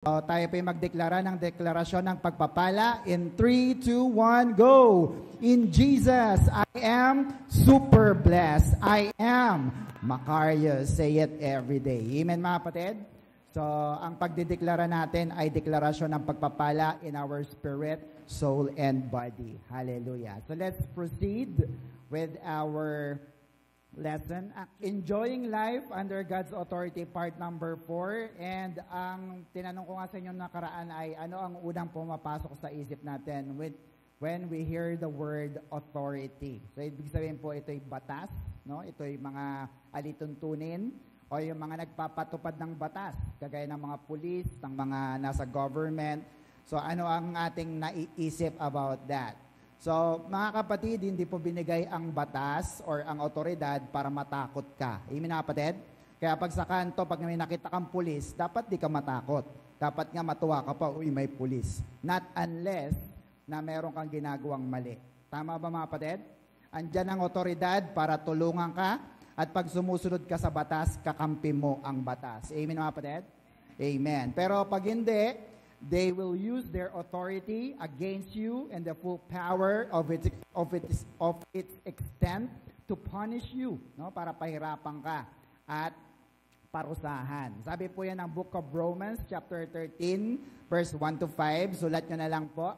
Tayo po'y magdeklara ng deklarasyon ng pagpapala. In 3, 2, 1, go! In Jesus, I am super blessed. I am Macarius. Say it every day. Amen, mga kapatid? So, ang pagdideklara natin ay deklarasyon ng pagpapala in our spirit, soul, and body. Hallelujah. So, let's proceed with our lesson, Enjoying Life Under God's Authority, part number 4. And ang tinanong ko nga sa inyo nakaraan ay ano ang unang pumapasok sa isip natin when we hear the word authority. So, ibig sabihin po, ito'y batas, no? Ito'y mga alituntunin o yung mga nagpapatupad ng batas, kagaya ng mga pulis, ng mga nasa government. So, ano ang ating naiisip about that? So, mga kapatid, hindi po binigay ang batas or ang otoridad para matakot ka. Amen, mga kapatid? Kaya pag sa kanto, pag may nakita kang pulis, dapat di ka matakot. Dapat nga matuwa ka pa, uy, may pulis. Not unless na meron kang ginagawang mali. Tama ba, mga kapatid? Andyan ang otoridad para tulungan ka at pag sumusunod ka sa batas, kakampi mo ang batas. Amen, mga kapatid? Amen. Pero pag hindi, they will use their authority against you and the full power of its extent to punish you, no? Para pahirapan ka at parusahan. Sabi po yan ng Book of Romans, chapter 13, verse 1 to 5. Sulat nyo na lang po.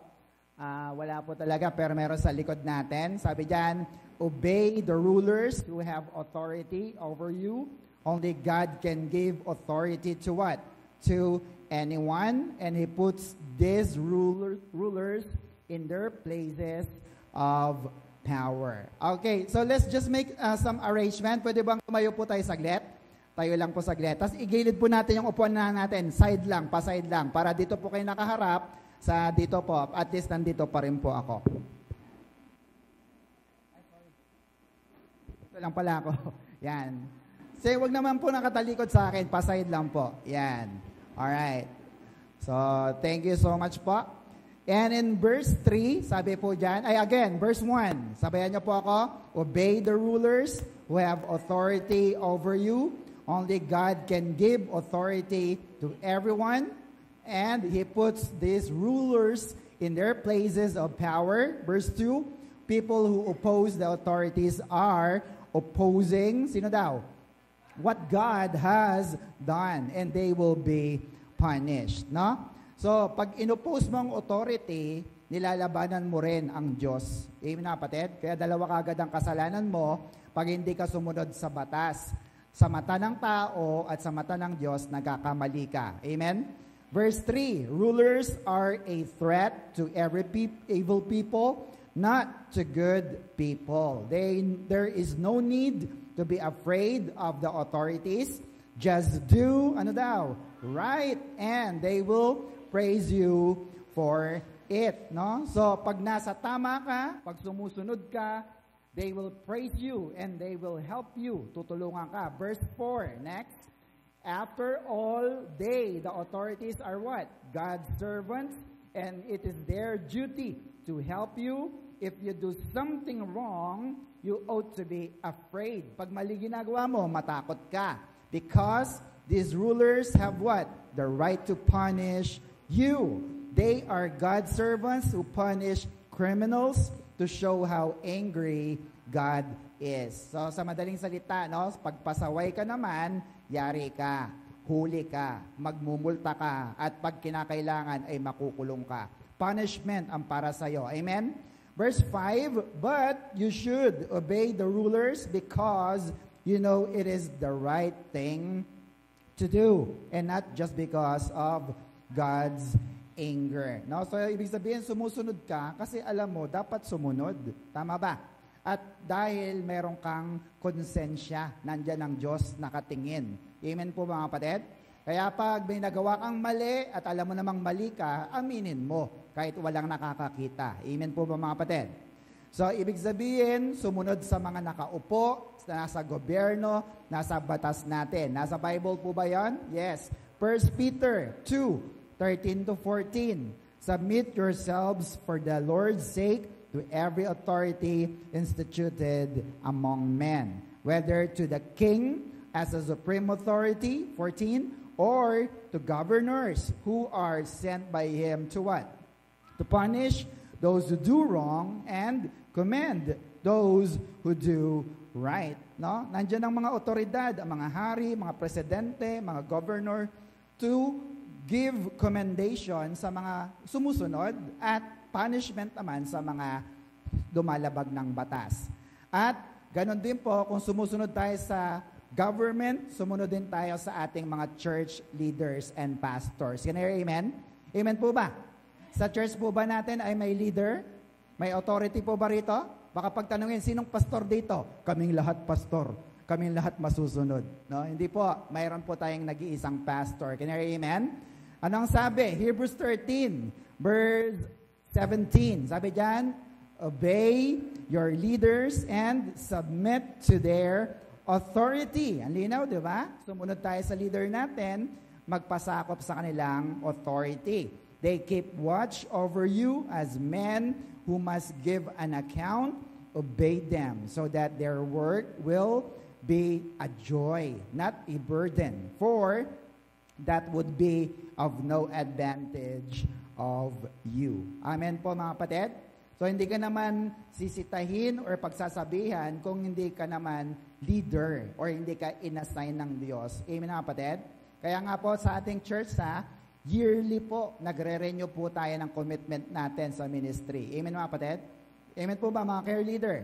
Wala po talaga, pero meron sa likod natin. Sabi dyan, obey the rulers who have authority over you. Only God can give authority to what? To anyone, and He puts these rulers in their places of power. Okay, so let's just make some arrangement. Pwede bang tumayo po tayo saglit? Tayo lang po saglit. Tapos igilid po natin yung upuan na natin. Side lang, pa-side lang. Para dito po kayo nakaharap, sa dito po. At least nandito pa rin po ako. Ito lang pala ako. Yan. Say, wag naman po nakatalikod sa akin. Pa-side lang po. Yan. Alright. So, thank you so much po. And in verse 3, sabi po dyan, verse 1, sabayan niyo po ako, obey the rulers who have authority over you. Only God can give authority to everyone. And He puts these rulers in their places of power. Verse 2, people who oppose the authorities are opposing, sino daw? What God has done, and they will be punished, no? So, pag inoppose mo ang authority, nilalabanan mo rin ang Diyos. Amen, kapatid? Kaya dalawa kagad ang kasalanan mo pag hindi ka sumunod sa batas. Sa mata ng tao at sa mata ng Diyos, nagkakamali ka. Amen? Verse 3, rulers are a threat to every evil people, not to good people. There is no need to be afraid of the authorities. Just do, right, and they will praise you for it, no? So, pag nasa tama ka, pag sumusunod ka, they will praise you and they will help you. Tutulungan ka. Verse 4, next. After all, the authorities are what? God's servants, and it is their duty to help you. If you do something wrong, you ought to be afraid. Pag mali ginagawa mo, matakot ka. Because these rulers have what? The right to punish you. They are God's servants who punish criminals to show how angry God is. So sa madaling salita, no, pagpasaway ka naman, yari ka, huli ka, magmumulta ka, at pag kinakailangan ay makukulong ka. Punishment ang para sa'yo. Amen? Verse 5, but you should obey the rulers because you know it is the right thing to do and not just because of God's anger. No? So, ibig sabihin, sumusunod ka kasi alam mo, dapat sumunod. Tama ba? At dahil meron kang konsensya, nandyan ang Diyos nakatingin. Amen po, mga kapatid? Kaya pag may nagawa kang mali at alam mo namang mali ka, aminin mo kahit walang nakakakita. Amen po ba, mga kapatid? So, ibig sabihin, sumunod sa mga nakaupo, nasa gobyerno, nasa batas natin. Nasa Bible po ba yan? Yes. 1 Peter 2:13 to 14. Submit yourselves for the Lord's sake to every authority instituted among men, whether to the king as a supreme authority, 14, or to governors who are sent by him to what? To punish those who do wrong and commend those who do right. No? Nandiyan ang mga otoridad, ang mga hari, mga presidente, mga governor to give commendation sa mga sumusunod at punishment naman sa mga lumalabag ng batas. At ganon din po, kung sumusunod tayo sa government, sumunod din tayo sa ating mga church leaders and pastors. Can I hear amen? Amen po ba? Sa church po ba natin ay may leader? May authority po ba rito? Baka pagtanungin, sinong pastor dito? Kaming lahat pastor. Kaming lahat masusunod. No? Hindi po. Mayroon po tayong nag-iisang pastor. Can I hear amen? Anong sabi? Hebrews 13, verse 17. Sabi dyan, obey your leaders and submit to their authority. Ang linaw, di ba? Sumunod tayo sa leader natin, magpasakop sa kanilang authority. They keep watch over you as men who must give an account. Obey them so that their work will be a joy, not a burden. For that would be of no advantage of you. Amen po mga kapatid? So hindi ka naman sisitahin or pagsasabihan kung hindi ka naman leader or hindi ka inassign ng Diyos. Amen mga kapatid? Kaya nga po sa ating church yearly po nagre-renew po tayo ng commitment natin sa ministry. Amen mga kapatid? Amen po ba mga care leader?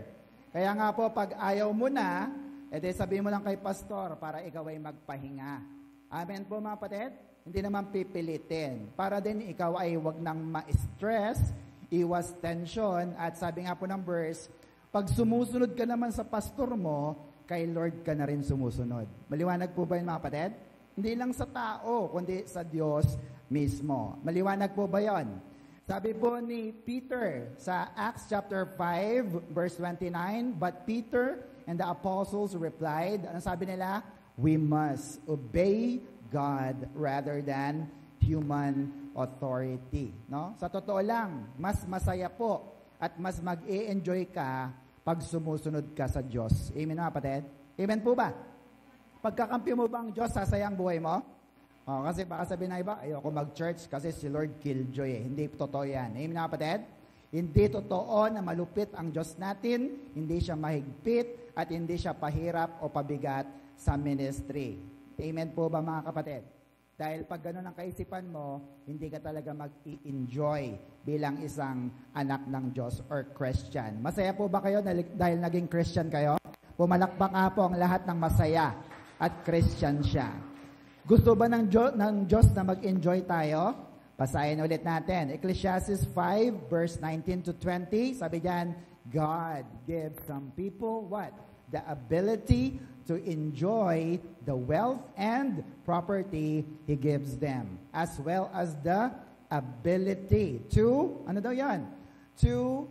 Kaya nga po pag ayaw mo na, edi sabihin mo lang kay pastor para ikaw ay magpahinga. Amen po mga kapatid? Hindi naman pipilitin. Para din ikaw ay wag nang ma-stress, iwas tension, at sabi nga po ng verse, pag sumusunod ka naman sa pastor mo, kay Lord ka na rin sumusunod. Maliwanag po ba yun mga kapatid? Hindi lang sa tao, kundi sa Diyos mismo. Maliwanag po ba yun? Sabi po ni Peter sa Acts chapter 5, verse 29, but Peter and the apostles replied, ano sabi nila? We must obey God rather than human authority. No? Sa totoo lang, mas masaya po at mas mag-e-enjoy ka pag sumusunod ka sa Diyos. Amen mga kapatid? Amen po ba? Pagkakampi mo ba ang Diyos, sasaya ang buhay mo? Kasi baka sabihin na iba, ayoko mag-church kasi si Lord killjoy eh. Hindi totoo yan. Amen mga kapatid? Hindi totoo na malupit ang Diyos natin, hindi siya mahigpit, at hindi siya pahirap o pabigat sa ministry. Amen po ba mga kapatid? Dahil pag gano'n ang kaisipan mo, hindi ka talaga mag-i-enjoy bilang isang anak ng Diyos or Christian. Masaya po ba kayo dahil naging Christian kayo? Pumalakpak nga po ang lahat ng masaya at Christian siya. Gusto ba ng Diyos na mag-enjoy tayo? Basahin ulit natin. Ecclesiastes 5, verse 19 to 20. Sabi diyan, God gives some people what? The ability to enjoy the wealth and property He gives them, as well as the ability to, ano daw yan? To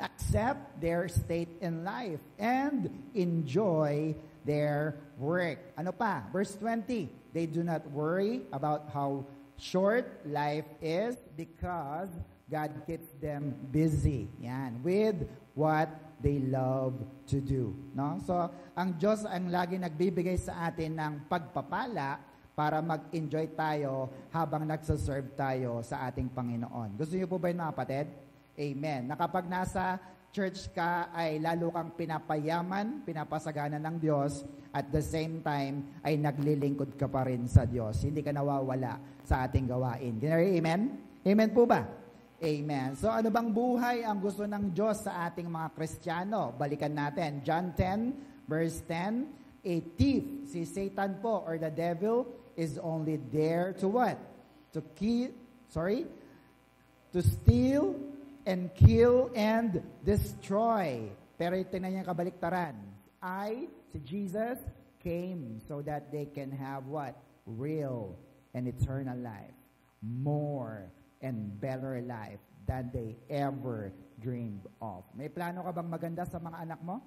accept their state in life and enjoy their work. Ano pa? Verse 20, they do not worry about how short life is because God keeps them busy. Yan, with what they love to do. No? So, ang Diyos ang lagi nagbibigay sa atin ng pagpapala para mag-enjoy tayo habang nagsaserve tayo sa ating Panginoon. Gusto niyo po ba yun mga kapatid? Amen. Na kapag nasa church ka ay lalo kang pinapayaman, pinapasagana ng Diyos, at the same time ay naglilingkod ka pa rin sa Diyos. Hindi ka nawawala sa ating gawain. Amen? Amen po ba? Amen. So ano bang buhay ang gusto ng Diyos sa ating mga Kristiyano? Balikan natin. John 10, verse 10, a thief, si Satan po or the devil, is only there to what? To steal and kill and destroy. Pero tingnan niya kabaliktaran. Si Jesus, came so that they can have what? Real and eternal life. More and better life than they ever dreamed of. May plano ka bang maganda sa mga anak mo?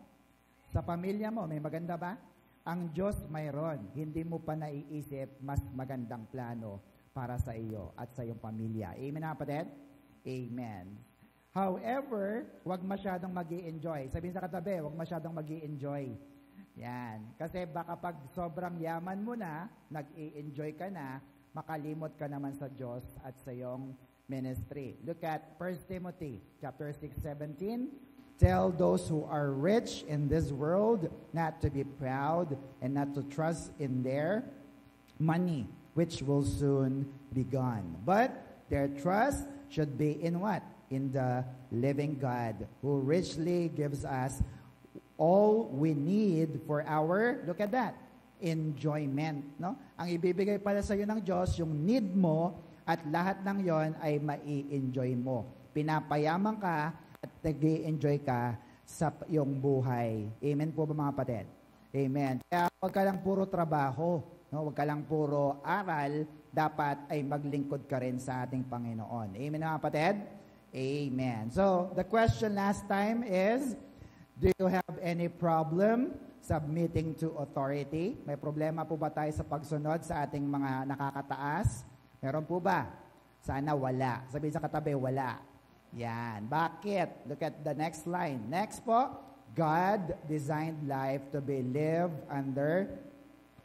Sa pamilya mo, may maganda ba? Ang Diyos mayroon. Hindi mo pa naiisip mas magandang plano para sa iyo at sa iyong pamilya. Amen na kapatid? Amen. However, huwag masyadong mag-i-enjoy. Sabihin sa katabi, huwag masyadong mag-i-enjoy. Yan. Kasi baka pag sobrang yaman mo na, nag-i-enjoy ka na, makalimot ka naman sa Diyos at sa iyong ministry. Look at 1 Timothy chapter 6:17. Tell those who are rich in this world not to be proud and not to trust in their money, which will soon be gone. But their trust should be in what? In the living God, who richly gives us all we need for our, look at that, enjoyment. No? Ang ibibigay pala sa iyo ng Diyos, yung need mo, at lahat ng yon ay mai-enjoy mo. Pinapayaman ka at nag-i-enjoy ka sa iyong buhay. Amen po ba mga kapatid? Amen. Kaya huwag ka lang puro trabaho, no? Huwag ka lang puro aral, dapat ay maglingkod ka rin sa ating Panginoon. Amen mga kapatid? Amen. So, the question last time is, do you have any problem submitting to authority? May problema po ba tayo sa pagsunod sa ating mga nakakataas? Meron po ba? Sana wala. Sabihin sa katabi, wala. Yan. Bakit? Look at the next line. Next po, God designed life to be lived under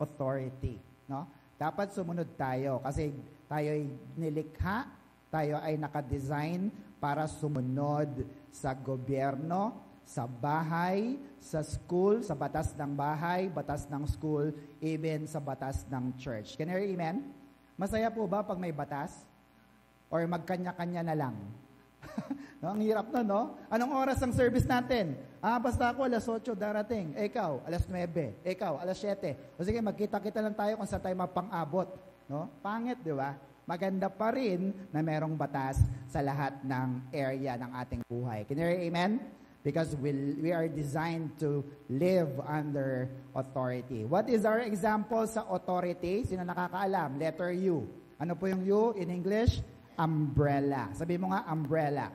authority. No? Dapat sumunod tayo kasi tayo ay nilikha, tayo ay nakadesign para sumunod sa gobyerno, sa bahay, sa school, sa batas ng bahay, batas ng school, even sa batas ng church. Can you hear amen? Masaya po ba pag may batas? Or magkanya-kanya na lang? No, ang hirap na, no? Anong oras ang service natin? Basta ako, alas 8 darating. Ikaw, alas 9. Ikaw, alas 7. O sige, magkita-kita lang tayo kung saan tayo mapang-abot. No? Pangit, di ba? Maganda pa rin na merong batas sa lahat ng area ng ating buhay. Can you hear amen? Because we are designed to live under authority. What is our example sa authority? Sino nakakaalam? Letter U. Ano po yung U in English? Umbrella. Sabi mo nga, umbrella.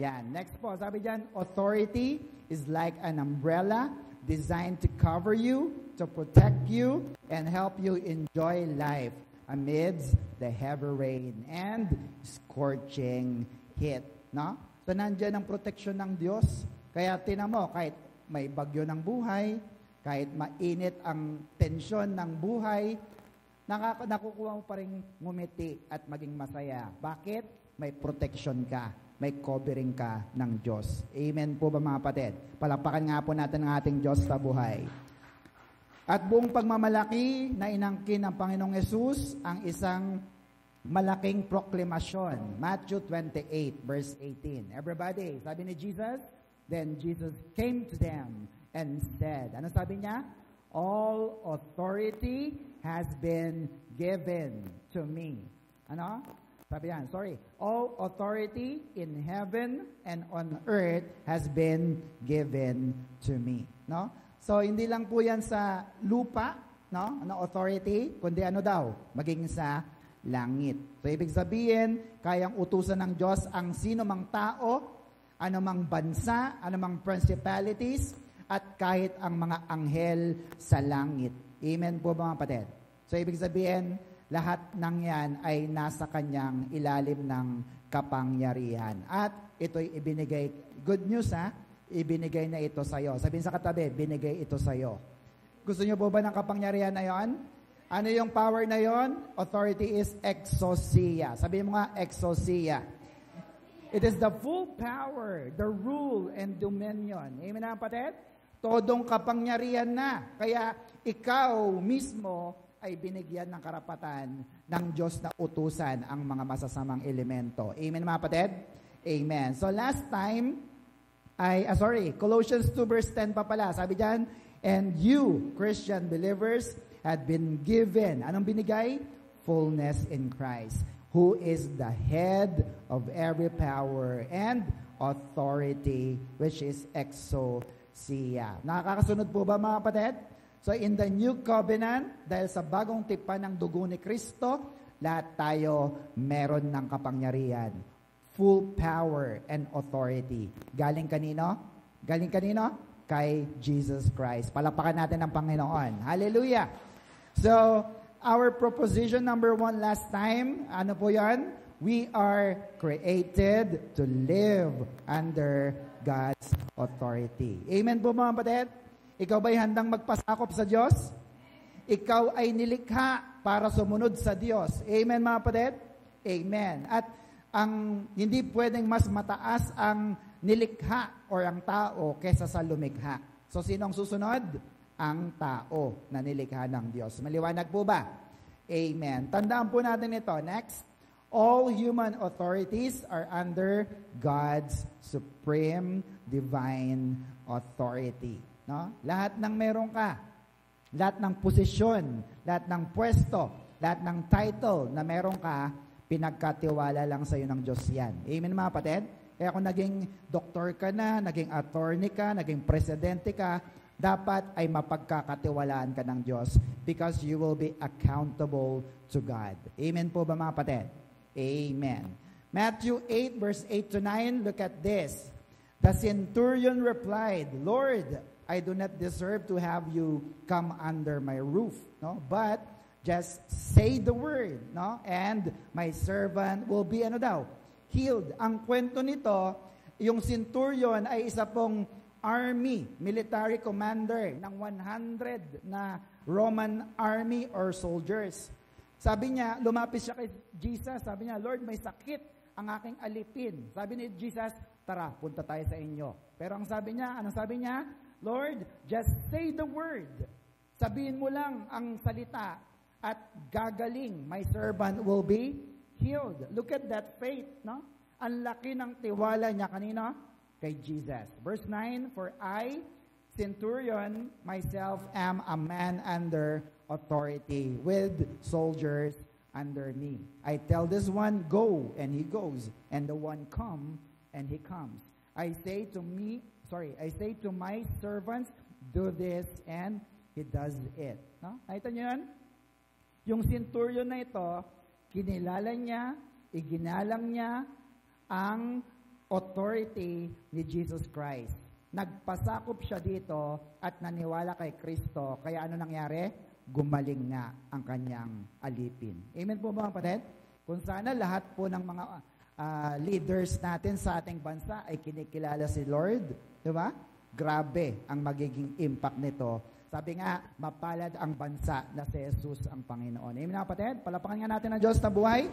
Yan. Next po, sabi dyan, authority is like an umbrella designed to cover you, to protect you, and help you enjoy life amidst the heavy rain and scorching heat. No? So, nandyan ang proteksyon ng Diyos. Kaya tinan mo, kahit may bagyo ng buhay, kahit mainit ang tensyon ng buhay, nakukuha mo pa rin ngumiti at maging masaya. Bakit? May protection ka. May covering ka ng Diyos. Amen po ba mga kapatid? Palakpakan nga po natin ang ating Diyos sa buhay. At buong pagmamalaki na inangkin ng Panginoong Yesus ang isang malaking proklamasyon. Matthew 28 verse 18. Everybody, sabi ni Jesus, then Jesus came to them and said, ano sabi niya? All authority has been given to me. Ano? Sabi yan, all authority in heaven and on earth has been given to me. No? So, hindi lang po yan sa lupa, no? Ano authority, kundi ano daw? Maging sa langit. So, ibig sabihin, kayang utusan ng Diyos ang sino mang tao, anumang bansa, anumang principalities, at kahit ang mga anghel sa langit. Amen po mga kapatid? So, ibig sabihin, lahat ng yan ay nasa kanyang ilalim ng kapangyarihan. At ito'y ibinigay, good news ibinigay na ito sa iyo. Sabihin sa katabi, binigay ito sa iyo. Gusto niyo po ba ng kapangyarihan na yon? Ano yung power na yon? Authority is exousia. Sabihin mo nga, exousia. It is the full power, the rule and dominion. Amen na kapatid? Todong kapangyarihan na. Kaya ikaw mismo ay binigyan ng karapatan ng Diyos na utusan ang mga masasamang elemento. Amen mga kapatid? Amen. So last time, Colossians 2 verse 10 pa pala. Sabi dyan, and you, Christian believers, had been given. Anong binigay? Fullness in Christ, who is the head of every power and authority, which is exousia. Nakakasunod po ba mga kapatid? So in the new covenant, dahil sa bagong tipan ng dugo ni Kristo, lahat tayo meron ng kapangyarihan. Full power and authority. Galing kanino? Galing kanino? Kay Jesus Christ. Palakpakan natin ang Panginoon. Hallelujah! So, our proposition number 1 last time, ano po yan? We are created to live under God's authority. Amen po mga kapatid? Ikaw ba'y handang magpasakop sa Diyos? Ikaw ay nilikha para sumunod sa Diyos. Amen, mga kapatid? Amen. At ang hindi pwedeng mas mataas ang nilikha or ang tao kesa sa lumikha. So, sino ang susunod? Ang tao na nilikha ng Diyos. Maliwanag po ba? Amen. Tandaan po natin ito. Next. All human authorities are under God's supreme divine authority. No? Lahat ng meron ka, lahat ng posisyon, lahat ng pwesto, lahat ng title na meron ka, pinagkatiwala lang sa iyo ng Diyos yan. Amen, mga kapatid? Kaya kung naging doktor ka na, naging attorney ka, naging presidente ka, dapat ay mapagkakatiwalaan ka ng Diyos because you will be accountable to God. Amen po ba, mga kapatid? Amen. Matthew 8, verse 8 to 9, look at this. The centurion replied, Lord, I do not deserve to have you come under my roof, no? But just say the word, no? And my servant will be, healed. Ang kwento nito, yung centurion ay isa pong army, military commander ng 100 na Roman army or soldiers. Sabi niya, lumapit siya kay Jesus, sabi niya, Lord, may sakit ang aking alipin. Sabi ni Jesus, tara, punta tayo sa inyo. Pero ang sabi niya, anong sabi niya? Lord, just say the word. Sabihin mo lang ang salita at gagaling. My servant will be healed. Look at that faith, no? Ang laki ng tiwala niya kanina kay Jesus. Verse 9, for I, centurion, myself am a man under authority with soldiers under me. I tell this one, go, and he goes. And the one, come, and he comes. I say to my servants, do this, and he does it. No? Nakita niyo yan? Yung centurion na ito, kinilala niya, iginalang niya ang authority ni Jesus Christ. Nagpasakop siya dito at naniwala kay Kristo. Kaya ano nangyari? Gumaling nga ang kanyang alipin. Amen po mga kapatid? Kung sana lahat po ng mga leaders natin sa ating bansa ay kinikilala si Lord, di ba? Grabe ang magiging impact nito. Sabi nga, mapalad ang bansa na si Jesus ang Panginoon. Amen mga kapatid? Palapakan nga natin ang Diyos na buhay.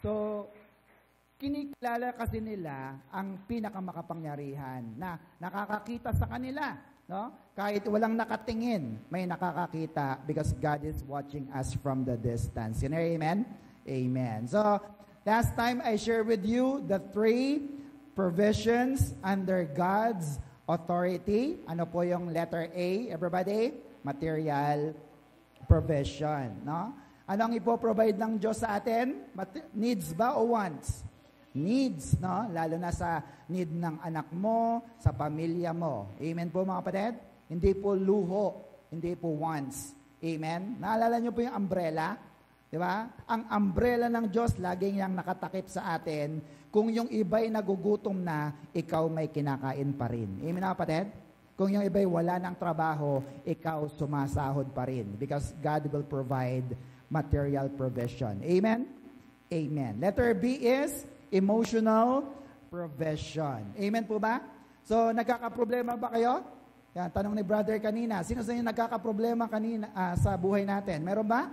So, kinikilala kasi nila ang pinakamakapangyarihan na nakakakita sa kanila. No? Kahit walang nakatingin, may nakakakita because God is watching us from the distance. You know, amen? Amen. So, last time I shared with you the 3 provisions under God's authority. Ano po yung letter A? Everybody? Material provision. No? Ano ang ipoprovide ng Diyos sa atin? Needs ba o wants? Needs, no? Lalo na sa need ng anak mo, sa pamilya mo. Amen po mga kapatid? Hindi po luho, hindi po wants. Amen? Naalala niyo po yung umbrella? Di ba? Ang umbrella ng Diyos, laging yang nakatakip sa atin. Kung yung iba'y nagugutom na, ikaw may kinakain pa rin. Amen mga kapatid? Kung yung iba'y wala ng trabaho, ikaw sumasahod pa rin. Because God will provide material provision. Amen? Amen. Letter B is emotional provision. Amen po ba? So, nagkakaproblema ba kayo? Yan, tanong ni brother kanina. Sino sa inyo nagkakaproblema kanina sa buhay natin? Meron ba?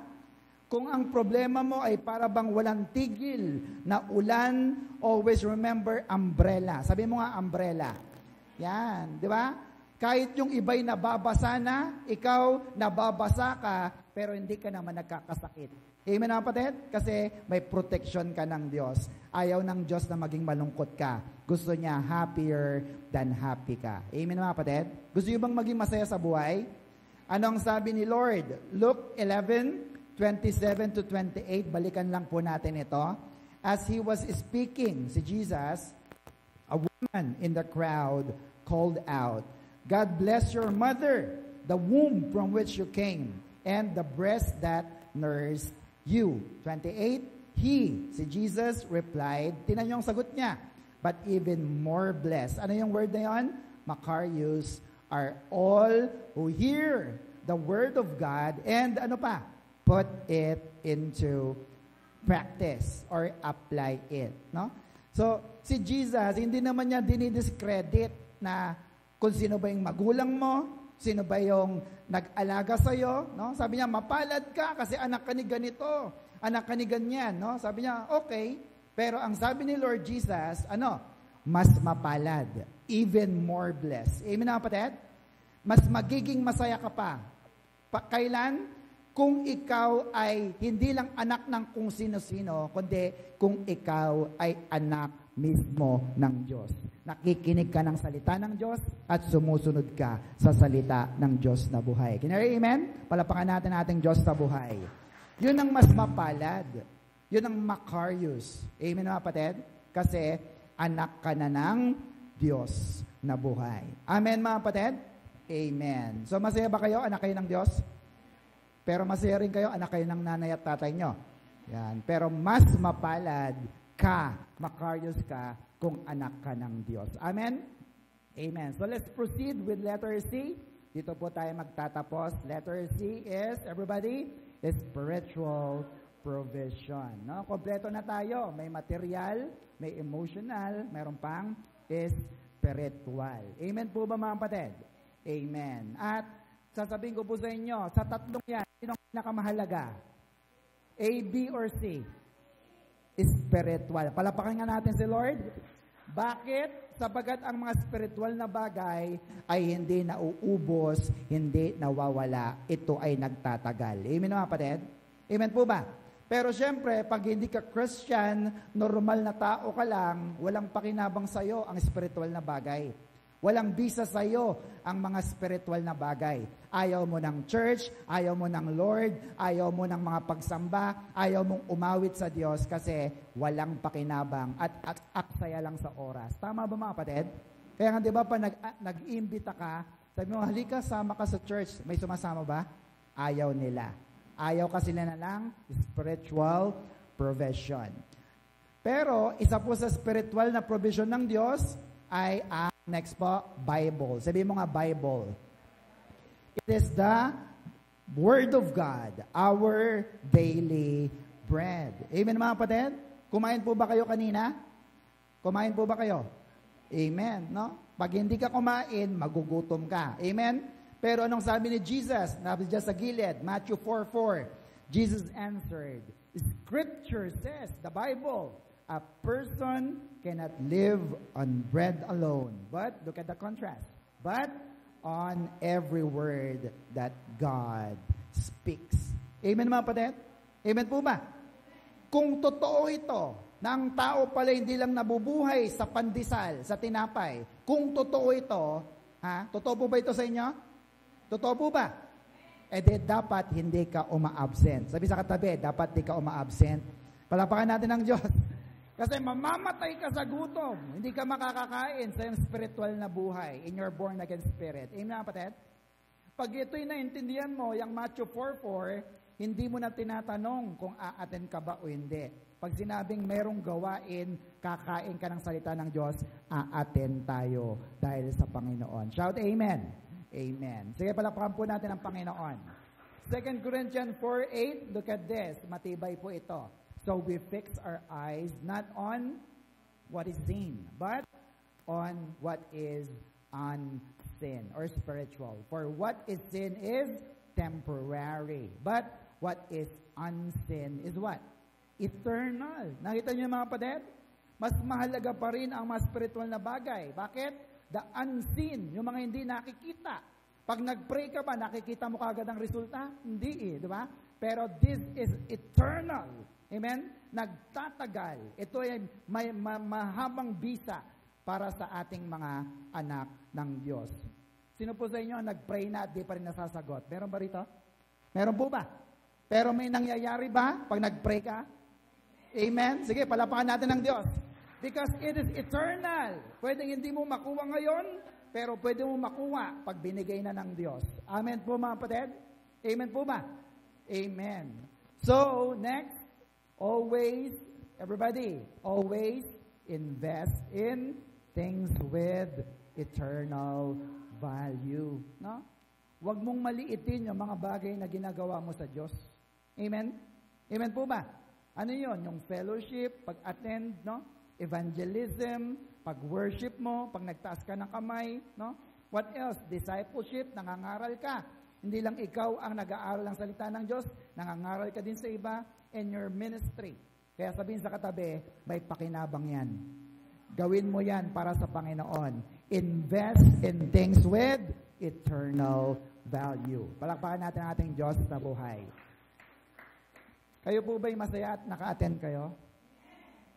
Kung ang problema mo ay para bang walang tigil na ulan, always remember umbrella. Sabi mo nga umbrella. Yan, di ba? Kahit yung iba'y nababasa na, ikaw nababasa ka, pero hindi ka naman nagkakasakit. Amen mga kapatid? Kasi may protection ka ng Diyos. Ayaw ng Diyos na maging malungkot ka. Gusto niya happier than happy ka. Amen mga kapatid? Gusto niyo bang maging masaya sa buhay? Anong sabi ni Lord? Luke 11:27 to 28. Balikan lang po natin ito. As he was speaking, si Jesus, a woman in the crowd called out, God bless your mother, the womb from which you came, and the breast that nursed you. 28, he, si Jesus, replied, tinan yung sagot niya, but even more blessed. Ano yung word na yun? Macarius are all who hear the word of God and ano pa? Put it into practice or apply it. No? So, si Jesus, hindi naman niya dinidiscredit na kung sino ba yung magulang mo, Sino ba yung nag-alaga sa'yo? No? Sabi niya, mapalad ka kasi anak ka ni ganito, anak ka ni ganyan. No? Sabi niya, okay. Pero ang sabi ni Lord Jesus, mas mapalad, even more blessed. Amen na kapatid? Mas magiging masaya ka pa. Kailan? Kung ikaw ay hindi lang anak ng kung sino-sino, kundi kung ikaw ay anak mismo ng Diyos. Nakikinig ka ng salita ng Diyos at sumusunod ka sa salita ng Diyos na buhay. Kinari, amen? Palapakan natin ating Diyos na buhay. Yun ang mas mapalad. Yun ang Macarius. Amen mga kapatid? Kasi anak ka na ng Diyos na buhay. Amen mga kapatid? Amen. So masaya ba kayo? Anak kayo ng Diyos? Pero masaya rin kayo? Anak kayo ng nanay at tatay nyo? Yan. Pero mas mapalad ka, Macarius ka, kung anak ka ng Diyos. Amen? Amen. So let's proceed with letter C. Dito po tayo magtatapos. Letter C is, everybody, is spiritual provision. No? Kompleto na tayo. May material, may emotional, mayroon pang spiritual. Amen po ba mga kapatid? Amen. At sasabihin ko po sa inyo, sa tatlong yan, sino ang pinakamahalaga? A, B, or C? Spiritual. Palapakan nga natin si Lord. Bakit? Sapagat ang mga spiritual na bagay ay hindi nauubos, hindi nawawala. Ito ay nagtatagal. Amen mga kapatid? Amen po ba? Pero syempre, pag hindi ka Christian, normal na tao ka lang, walang pakinabang sa'yo ang spiritual na bagay. Walang bisa sa'yo ang mga spiritual na bagay. Ayaw mo ng church, ayaw mo ng Lord, ayaw mo ng mga pagsamba, ayaw mong umawit sa Diyos kasi walang pakinabang at aksaya lang sa oras. Tama ba mga kapatid? Kaya nga di ba pa nag-iimbita ka, sabi mo, halika, sama ka sa church. May sumasama ba? Ayaw nila. Ayaw kasi nila ng spiritual provision. Pero isa po sa spiritual na provision ng Diyos ay ang next po, Bible. Sabihin mo nga, Bible. It is the Word of God, our daily bread. Amen mga kapatid? Kumain po ba kayo kanina? Kumain po ba kayo? Amen, no? Pag hindi ka kumain, magugutom ka. Amen? Pero anong sabi ni Jesus? Nabi dyan sa gilid, Matthew 4:4. Jesus answered, Scripture says, the Bible, a person cannot live on bread alone. But, look at the contrast. But, on every word that God speaks. Amen mga kapatid? Amen po ba? Kung totoo ito, na ang tao pala hindi lang nabubuhay sa pandesal, sa tinapay, kung totoo ito, totoo po ba ito sa inyo? Totoo po ba? Eh di, dapat hindi ka uma-absent. Sabi sa katabi, dapat hindi ka uma-absent. Palapakan natin ang Diyos. Kasi mamamatay ka sa gutom. Hindi ka makakakain sa iyong spiritual na buhay in your born again spirit. Amen, kapatid? Pag ito'y naintindihan mo, yung Matthew 4:4, hindi mo na tinatanong kung aaten ka ba o hindi. Pag sinabing merong gawain, kakain ka ng salita ng Diyos, aaten tayo dahil sa Panginoon. Shout Amen. Amen. Sige, palapakan po natin ang Panginoon. 2 Corinthians 4:8, look at this. Matibay po ito. So we fix our eyes not on what is seen, but on what is unseen or spiritual. For what is seen is temporary, but what is unseen is what? Eternal. Nakita niyo mga kapatid? Mas mahalaga pa rin ang mga spiritual na bagay. Bakit? The unseen, yung mga hindi nakikita. Pag nag-pray ka ba, nakikita mo kagad ang resulta? Hindi di ba? Pero this is eternal. Amen? Nagtatagal. Ito ay may mahabang bisa para sa ating mga anak ng Diyos. Sino po sa inyo nag-pray na at di pa rin nasasagot? Meron ba rito? Meron po ba? Pero may nangyayari ba pag nag-pray ka? Amen? Sige, palapakan natin ng Diyos. Because it is eternal. Pwedeng hindi mo makuha ngayon, pero pwede mo makuha pag binigay na ng Diyos. Amen po mga kapatid? Amen po ba? Amen. So, next, always, everybody, always invest in things with eternal value. No? Huwag mong maliitin yung mga bagay na ginagawa mo sa Diyos. Amen? Amen po ba? Ano yun? Yung fellowship, pag-attend, no? Evangelism, pag-worship mo, pag nagtaas ka ng kamay, no? What else? Discipleship, nangangaral ka. Hindi lang ikaw ang nag-aaral ng salita ng Diyos, nangangaral ka din sa iba, and your ministry. Kaya sabihin sa katabi, may pakinabang yan. Gawin mo yan para sa Panginoon. Invest in things with eternal value. Palakpakan natin ang ating Diyos na buhay. Kayo po ba'y masaya at naka-attend kayo?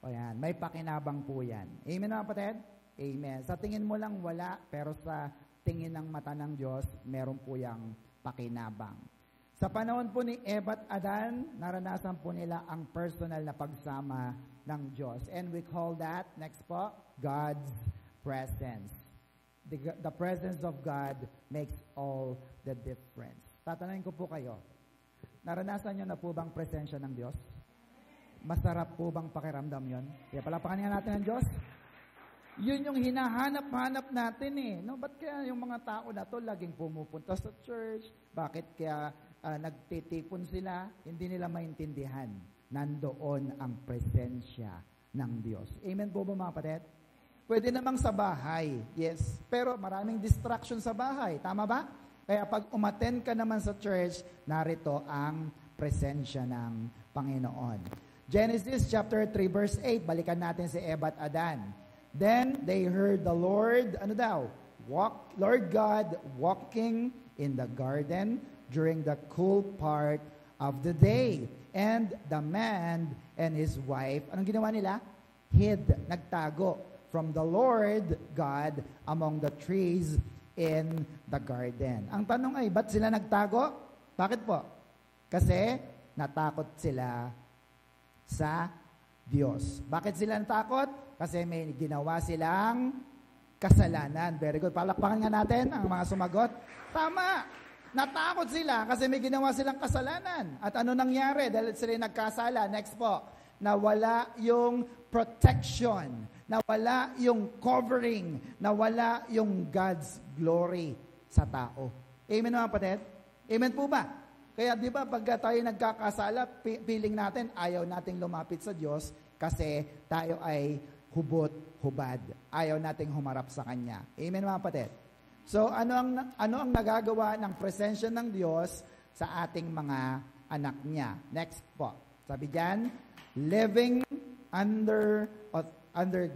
O yan, may pakinabang po yan. Amen mga kapatid? Amen. Sa tingin mo lang wala, pero sa tingin ng mata ng Diyos, meron po yung pakinabang. Sa panahon po ni Eva at Adan, naranasan po nila ang personal na pagsama ng Diyos. And we call that, next po, God's presence. The presence of God makes all the difference. Tatanungin ko po kayo, naranasan nyo na po bang presensya ng Diyos? Masarap po bang pakiramdam yun? Kaya palapakan nga natin ang Diyos. Yun yung hinahanap-hanap natin eh. No? Ba't kaya yung mga tao na to laging pumupunta sa church? Bakit kaya nagtitipon sila? Hindi nila maintindihan. Nandoon ang presensya ng Diyos. Amen po ba mga kapatid? Pwede namang sa bahay, yes. Pero maraming distraction sa bahay. Tama ba? Kaya pag umattend ka naman sa church, narito ang presensya ng Panginoon. Genesis chapter 3 verse 8, balikan natin si Eva at Adan. Then they heard the Lord, Lord God walking in the garden during the cool part of the day. And the man and his wife, anong ginawa nila? Hid, nagtago from the Lord God among the trees in the garden. Ang tanong ay, ba't sila nagtago? Bakit po? Kasi natakot sila sa Diyos. Bakit sila natakot? Kasi may ginawa silang kasalanan. Very good. Palakpakan nga natin ang mga sumagot. Tama! Natakot sila kasi may ginawa silang kasalanan. At ano nangyari? Dahil sila nagkasala. Next po. Nawala yung protection. Nawala yung covering. Nawala yung God's glory sa tao. Amen mga kapatid? Amen po ba? Kaya di ba pag tayo nagkakasala, feeling natin ayaw nating lumapit sa Diyos kasi tayo ay hubot-hubad. Ayaw nating humarap sa Kanya. Amen mga kapatid? So ano ang nagagawa ng presensya ng Diyos sa ating mga anak niya? Next po. Sabi diyan, living under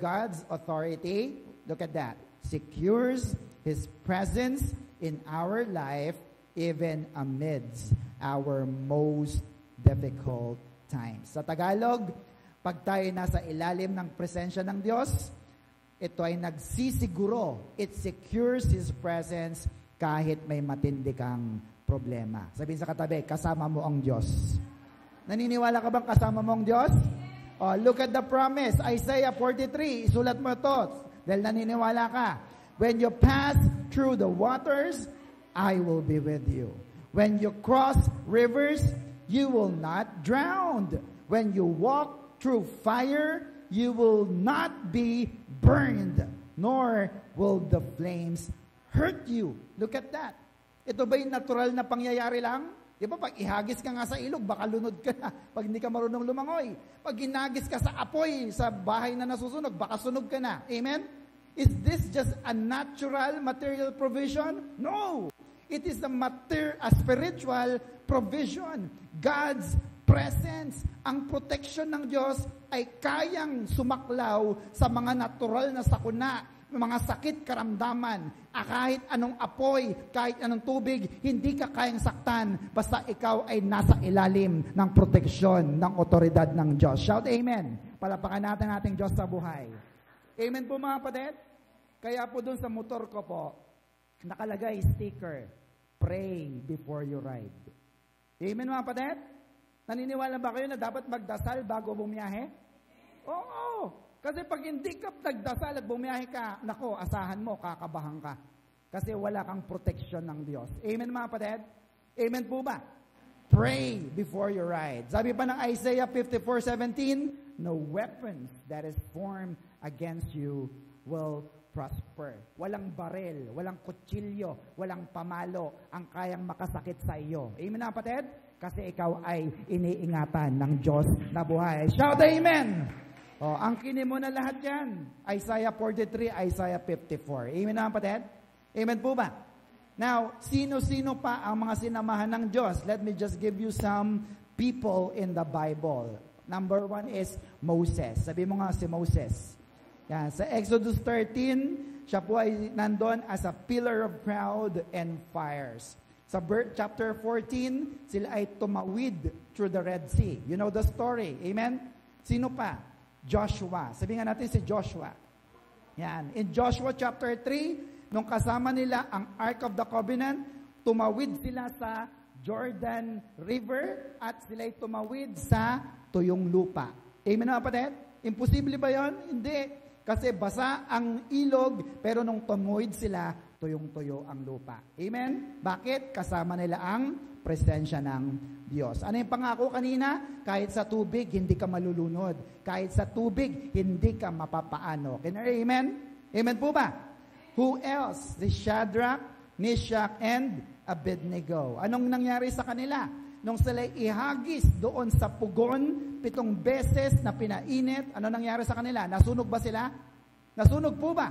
God's authority. Look at that. Secures His presence in our life even amidst our most difficult times. Sa Tagalog, pag tayo nasa ilalim ng presensya ng Diyos, ito ay nagsisiguro. It secures His presence kahit may matindi kang problema. Sabihin sa katabi, kasama mo ang Diyos. Naniniwala ka bang kasama mo ang Diyos? Oh, look at the promise. Isaiah 43. Isulat mo ito dahil naniniwala ka. When you pass through the waters, I will be with you. When you cross rivers, you will not drown. When you walk through fire, you will not be burned, nor will the flames hurt you. Look at that. Ito ba yung natural na pangyayari lang? Di ba, pag ihagis ka nga sa ilog, baka lunod ka na. Pag hindi ka marunong lumangoy. Pag hinagis ka sa apoy, sa bahay na nasusunog, baka sunog ka na. Amen? Is this just a natural material provision? No! It is a spiritual provision. God's presence. Ang protection ng Diyos ay kayang sumaklaw sa mga natural na sakuna, mga sakit, karamdaman. Kahit anong apoy, kahit anong tubig, hindi ka kayang saktan basta ikaw ay nasa ilalim ng proteksyon ng otoridad ng Diyos. Shout amen. Palapakan natin ating Diyos sa buhay. Amen po mga kapatid. Kaya po dun sa motor ko po, nakalagay sticker, pray before you ride. Amen mga kapatid? Naniniwala ba kayo na dapat magdasal bago bumiyahe? Oo. Kasi pag hindi ka nagdasal at bumiyahe ka, nako, asahan mo, kakabahan ka. Kasi wala kang protection ng Diyos. Amen mga kapatid? Amen po ba? Pray before you ride. Sabi pa ng Isaiah 54:17, no weapons that is formed against you will prosper. Walang baril, walang kutsilyo, walang pamalo ang kayang makasakit sa iyo. Amen na kapatid? Kasi ikaw ay iniingatan ng Diyos na buhay. Shout amen! Ang kinin mo na lahat yan. Isaiah 43, Isaiah 54. Amen na kapatid? Amen po ba? Now, sino-sino pa ang mga sinamahan ng Diyos? Let me just give you some people in the Bible. Number 1 is Moses. Sabi mo nga si Moses. Yan. Sa Exodus 13, siya po ay nandun as a pillar of cloud and fires. Sa chapter 14, sila ay tumawid through the Red Sea. You know the story. Amen? Sino pa? Joshua. Sabi nga natin si Joshua. Yan. In Joshua chapter 3, nung kasama nila ang Ark of the Covenant, tumawid sila sa Jordan River at sila'y tumawid sa tuyong lupa. Amen na kapatid? Imposible ba yon? Hindi. Kasi basa ang ilog, pero nung tumawid sila, tuyong-tuyo ang lupa. Amen? Bakit? Kasama nila ang presensya ng Diyos. Ano yung pangako kanina? Kahit sa tubig, hindi ka malulunod. Kahit sa tubig, hindi ka mapapaano. Amen? Amen po ba? Who else? The Shadrach, Meshach, and Abednego. Anong nangyari sa kanila? Nung sila'y ihagis doon sa pugon, 7 beses na pinainit, ano nangyari sa kanila? Nasunog ba sila? Nasunog po ba?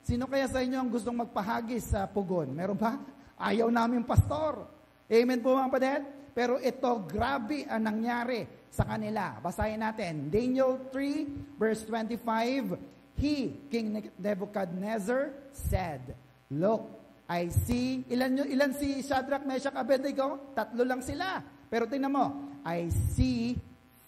Sino kaya sa inyo ang gustong magpahagis sa pugon? Meron ba? Ayaw namin, pastor. Amen po mga kapatid? Pero ito, grabe ang nangyari sa kanila. Basahin natin. Daniel 3, verse 25, He, King Nebuchadnezzar, said, Look, I see, ilan si Shadrach, Meshach, Abednego? 3 lang sila. Pero tingnan mo, I see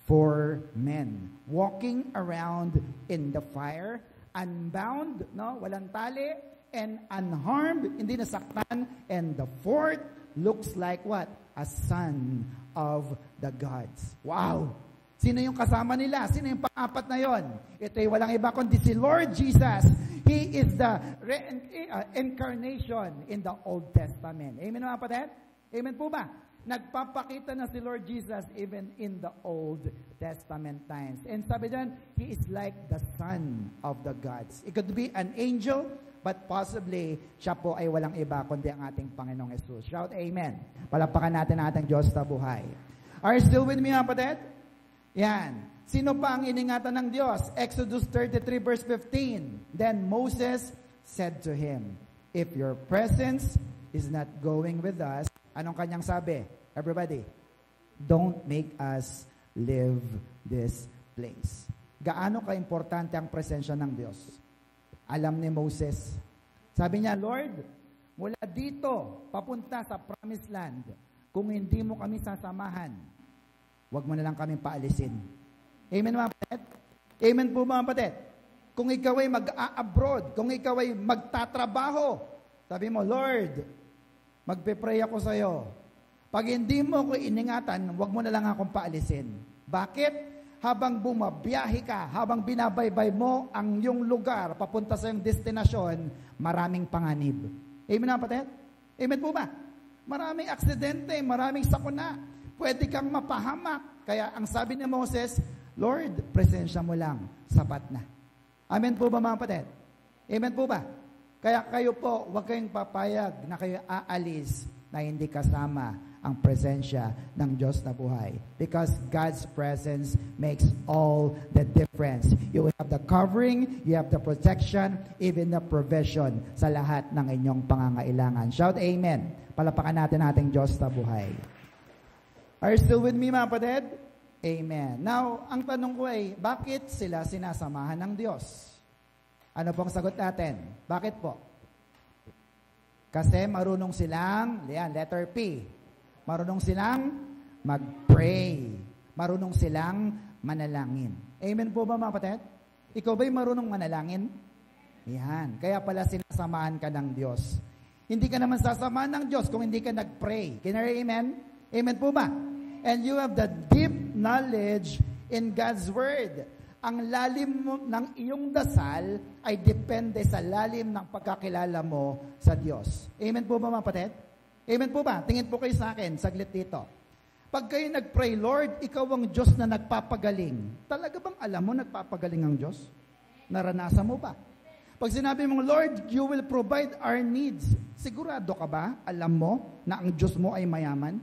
4 men walking around in the fire, unbound, no, walang tali, and unharmed, hindi nasaktan, and the 4th looks like what? A son of the gods. Wow! Sino yung kasama nila? Sino yung pang-4 na yon? Ito'y walang iba kundi si Lord Jesus. He is the incarnation in the Old Testament. Amen mga kapatid? Amen po ba? Nagpapakita na si Lord Jesus even in the Old Testament times. And sabi dyan, He is like the Son of the gods. It could be an angel, but possibly, siya po ay walang iba kundi ang ating Panginoong Jesus. Shout Amen. Palapakan natin ang ating Diyos na buhay. Are you still with me mga kapatid? Yan. Sino pa ang iningatan ng Diyos? Exodus 33 verse 15. Then Moses said to him, If your presence is not going with us, anong kanyang sabi? Everybody, don't make us leave this place. Gaano ka-importante ang presensya ng Diyos? Alam ni Moses. Sabi niya, Lord, mula dito, papunta sa promised land, kung hindi mo kami sasamahan, huwag mo na lang kami paalisin. Amen mga kapatid? Amen po mga kapatid? Kung ikaw ay mag-a-abroad, kung ikaw ay magtatrabaho, sabi mo, Lord, magpe-pray ako sa iyo. Pag hindi mo ko iningatan, huwag mo na lang akong paalisin. Bakit? Habang bumabiyahe ka, habang binabaybay mo ang iyong lugar, papunta sa iyong destinasyon, maraming panganib. Amen mga kapatid? Amen po ba? Maraming aksidente, maraming sakuna. Pwede kang mapahamak. Kaya ang sabi ni Moses, Lord, presensya mo lang, sapat na. Amen po ba mga kapatid? Amen po ba? Kaya kayo po, huwag kayong papayag na kayo aalis na hindi kasama ang presensya ng Diyos na buhay. Because God's presence makes all the difference. You have the covering, you have the protection, even the provision sa lahat ng inyong pangangailangan. Shout Amen. Palapakan natin ating Diyos na buhay. Are you still with me, mga kapatid? Amen. Now, ang tanong ko ay, bakit sila sinasamahan ng Diyos? Ano pong sagot natin? Bakit po? Kasi marunong silang, letter P, marunong silang mag-pray. Marunong silang manalangin. Amen po ba mga kapatid? Ikaw ba'y marunong manalangin? Yan. Kaya pala sinasamahan ka ng Diyos. Hindi ka naman sasamahan ng Diyos kung hindi ka nag-pray. Can you amen? Amen po ba? And you have the deep knowledge in God's Word. Ang lalim ng iyong dasal ay depende sa lalim ng pagkakilala mo sa Diyos. Amen po ba mga kapatid? Amen po ba? Tingin po kayo sa akin, saglit dito. Pag kayo nag-pray, Lord, ikaw ang Diyos na nagpapagaling. Talaga bang alam mo nagpapagaling ang Diyos? Naranasan mo ba? Pag sinabi mong, Lord, you will provide our needs. Sigurado ka ba? Alam mo na ang Diyos mo ay mayaman?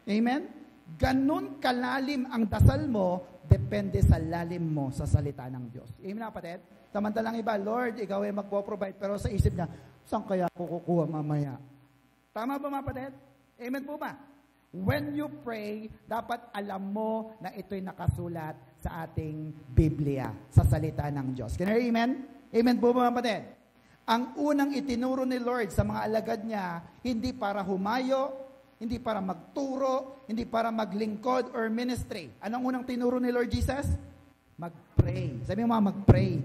Amen? Ganun kalalim ang dasal mo, depende sa lalim mo sa salita ng Diyos. Amen na, kapatid? Samantalang iba, Lord, ikaw ay magpo-provide, pero sa isip niya, saan kaya ako kukuha mamaya? Tama ba, mga kapatid? Amen po ba? When you pray, dapat alam mo na ito'y nakasulat sa ating Biblia, sa salita ng Diyos. Can you hear amen? Amen po ba, mga kapatid? Ang unang itinuro ni Lord sa mga alagad niya, hindi para humayo, hindi para magturo, hindi para maglingkod or ministry. Anong unang tinuro ni Lord Jesus? Mag-pray. Sabi mo, mag-pray.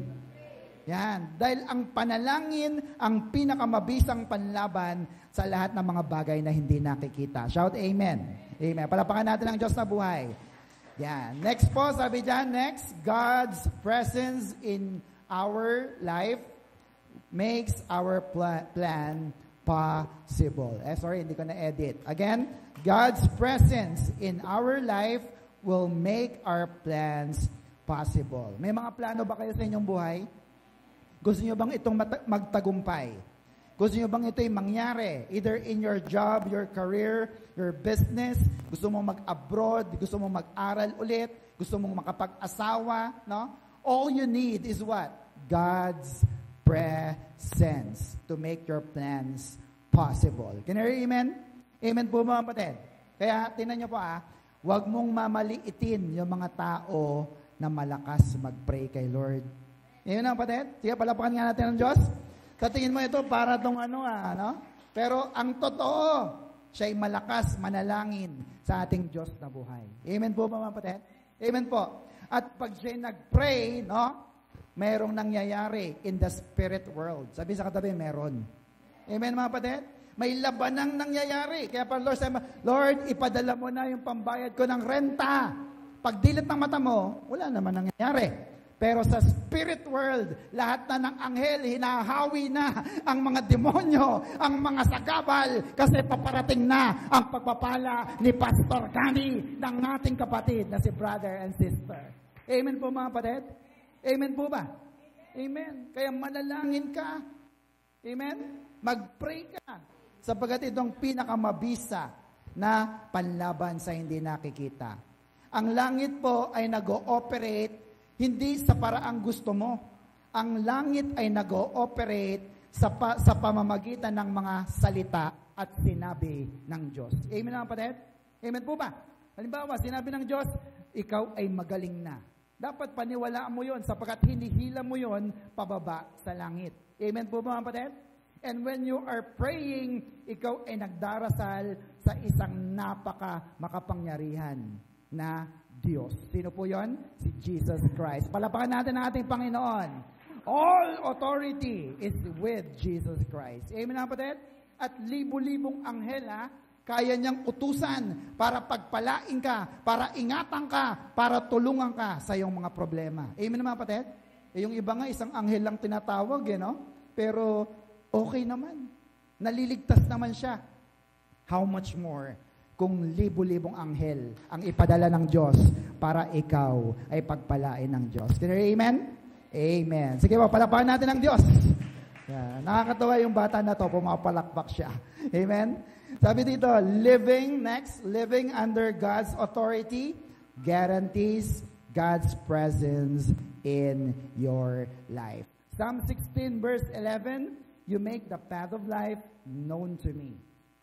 Yan. Dahil ang panalangin, ang pinakamabisang panlaban sa lahat ng mga bagay na hindi nakikita. Shout amen. Amen. Palapakan natin ang Diyos na buhay. Yan. Next po, sabi dyan, next, God's presence in our life makes our plan possible. Sorry, hindi ko na-edit. Again, God's presence in our life will make our plans possible. May mga plano ba kayo sa inyong buhay? Gusto niyo bang itong magtagumpay? Gusto niyo bang ito'y mangyari? Either in your job, your career, your business, gusto mo mag-abroad, gusto mo mag-aral ulit, gusto mong makapag-asawa, no? All you need is what? God's presence to make your plans possible. Can you hear amen? Amen po mga kapatid. Kaya, tinan nyo po huwag mong mamaliitin yung mga tao na malakas mag-pray kay Lord. Amen mga kapatid? Sige, palapakan nga natin ang Diyos. Sa tingin mo ito, para itong no? Pero ang totoo, siya'y malakas manalangin sa ating Diyos na buhay. Amen po mga kapatid? Amen po. At pag siya'y nag-pray, no? Merong nangyayari in the spirit world. Sabi sa katabi, meron. Amen mga kapatid? May labanang nangyayari. Kaya pa Lord, sabi, Lord, ipadala mo na yung pambayad ko ng renta. Pag dilat ng mata mo, wala naman nangyayari. Pero sa spirit world, lahat na ng anghel, hinahawi na ang mga demonyo, ang mga sagabal, kasi paparating na ang pagpapala ni Pastor Kani ng ating kapatid na si brother and sister. Amen po mga kapatid? Amen po ba? Amen. Kaya manalangin ka. Amen? Mag-pray ka. Sapagat itong pinakamabisa na panlaban sa hindi nakikita. Ang langit po ay nag-ooperate hindi sa paraang gusto mo. Ang langit ay nag-ooperate sa pamamagitan ng mga salita at sinabi ng Diyos. Amen mga kapatid? Amen po ba? Halimbawa, sinabi ng Diyos, ikaw ay magaling na. Dapat paniwalaan mo yon sapagkat hinihila mo yon pababa sa langit. Amen po mga kapatid? And when you are praying, ikaw ay nagdarasal sa isang makapangyarihan na Diyos. Sino po yon? Si Jesus Christ. Palapakan natin ang ating Panginoon. All authority is with Jesus Christ. Amen mga kapatid? At libu-libong anghel kaya niyang utusan para pagpalain ka, para ingatan ka, para tulungan ka sa iyong mga problema. Amen mga kapatid? Yung iba nga, isang anghel lang tinatawag, no? Pero okay naman. Naliligtas naman siya. How much more kung libu-libong anghel ang ipadala ng Diyos para ikaw ay pagpalain ng Diyos. Can you hear amen? Amen. Sige po, palapakan natin ang Diyos. Yeah, nakakatawa yung bata na to, pumapalakpak siya. Amen? Sabi dito, living under God's authority guarantees God's presence in your life. Psalm 16 verse 11, you make the path of life known to me.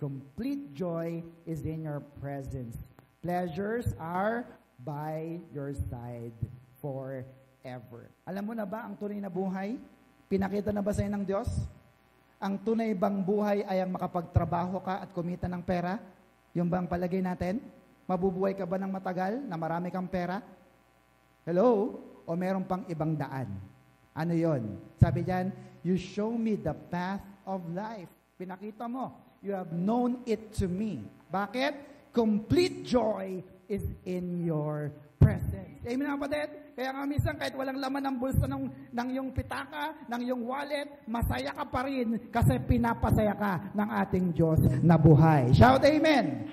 Complete joy is in your presence. Pleasures are by your side forever. Alam mo na ba ang tunay na buhay? Pinakita na ba sa ng Diyos? Ang tunay bang buhay ay ang makapagtrabaho ka at kumita ng pera? Yung bang palagay natin? Mabubuhay ka ba ng matagal na marami kang pera? Hello? O meron pang ibang daan? Ano yon? Sabi diyan, you show me the path of life. Pinakita mo. You have known it to me. Bakit? Complete joy is in your presence. Amen mga kapatid? Kaya nga minsan kahit walang laman ng bulsa ng iyong pitaka, ng iyong wallet, masaya ka pa rin kasi pinapasaya ka ng ating Diyos na buhay. Shout amen!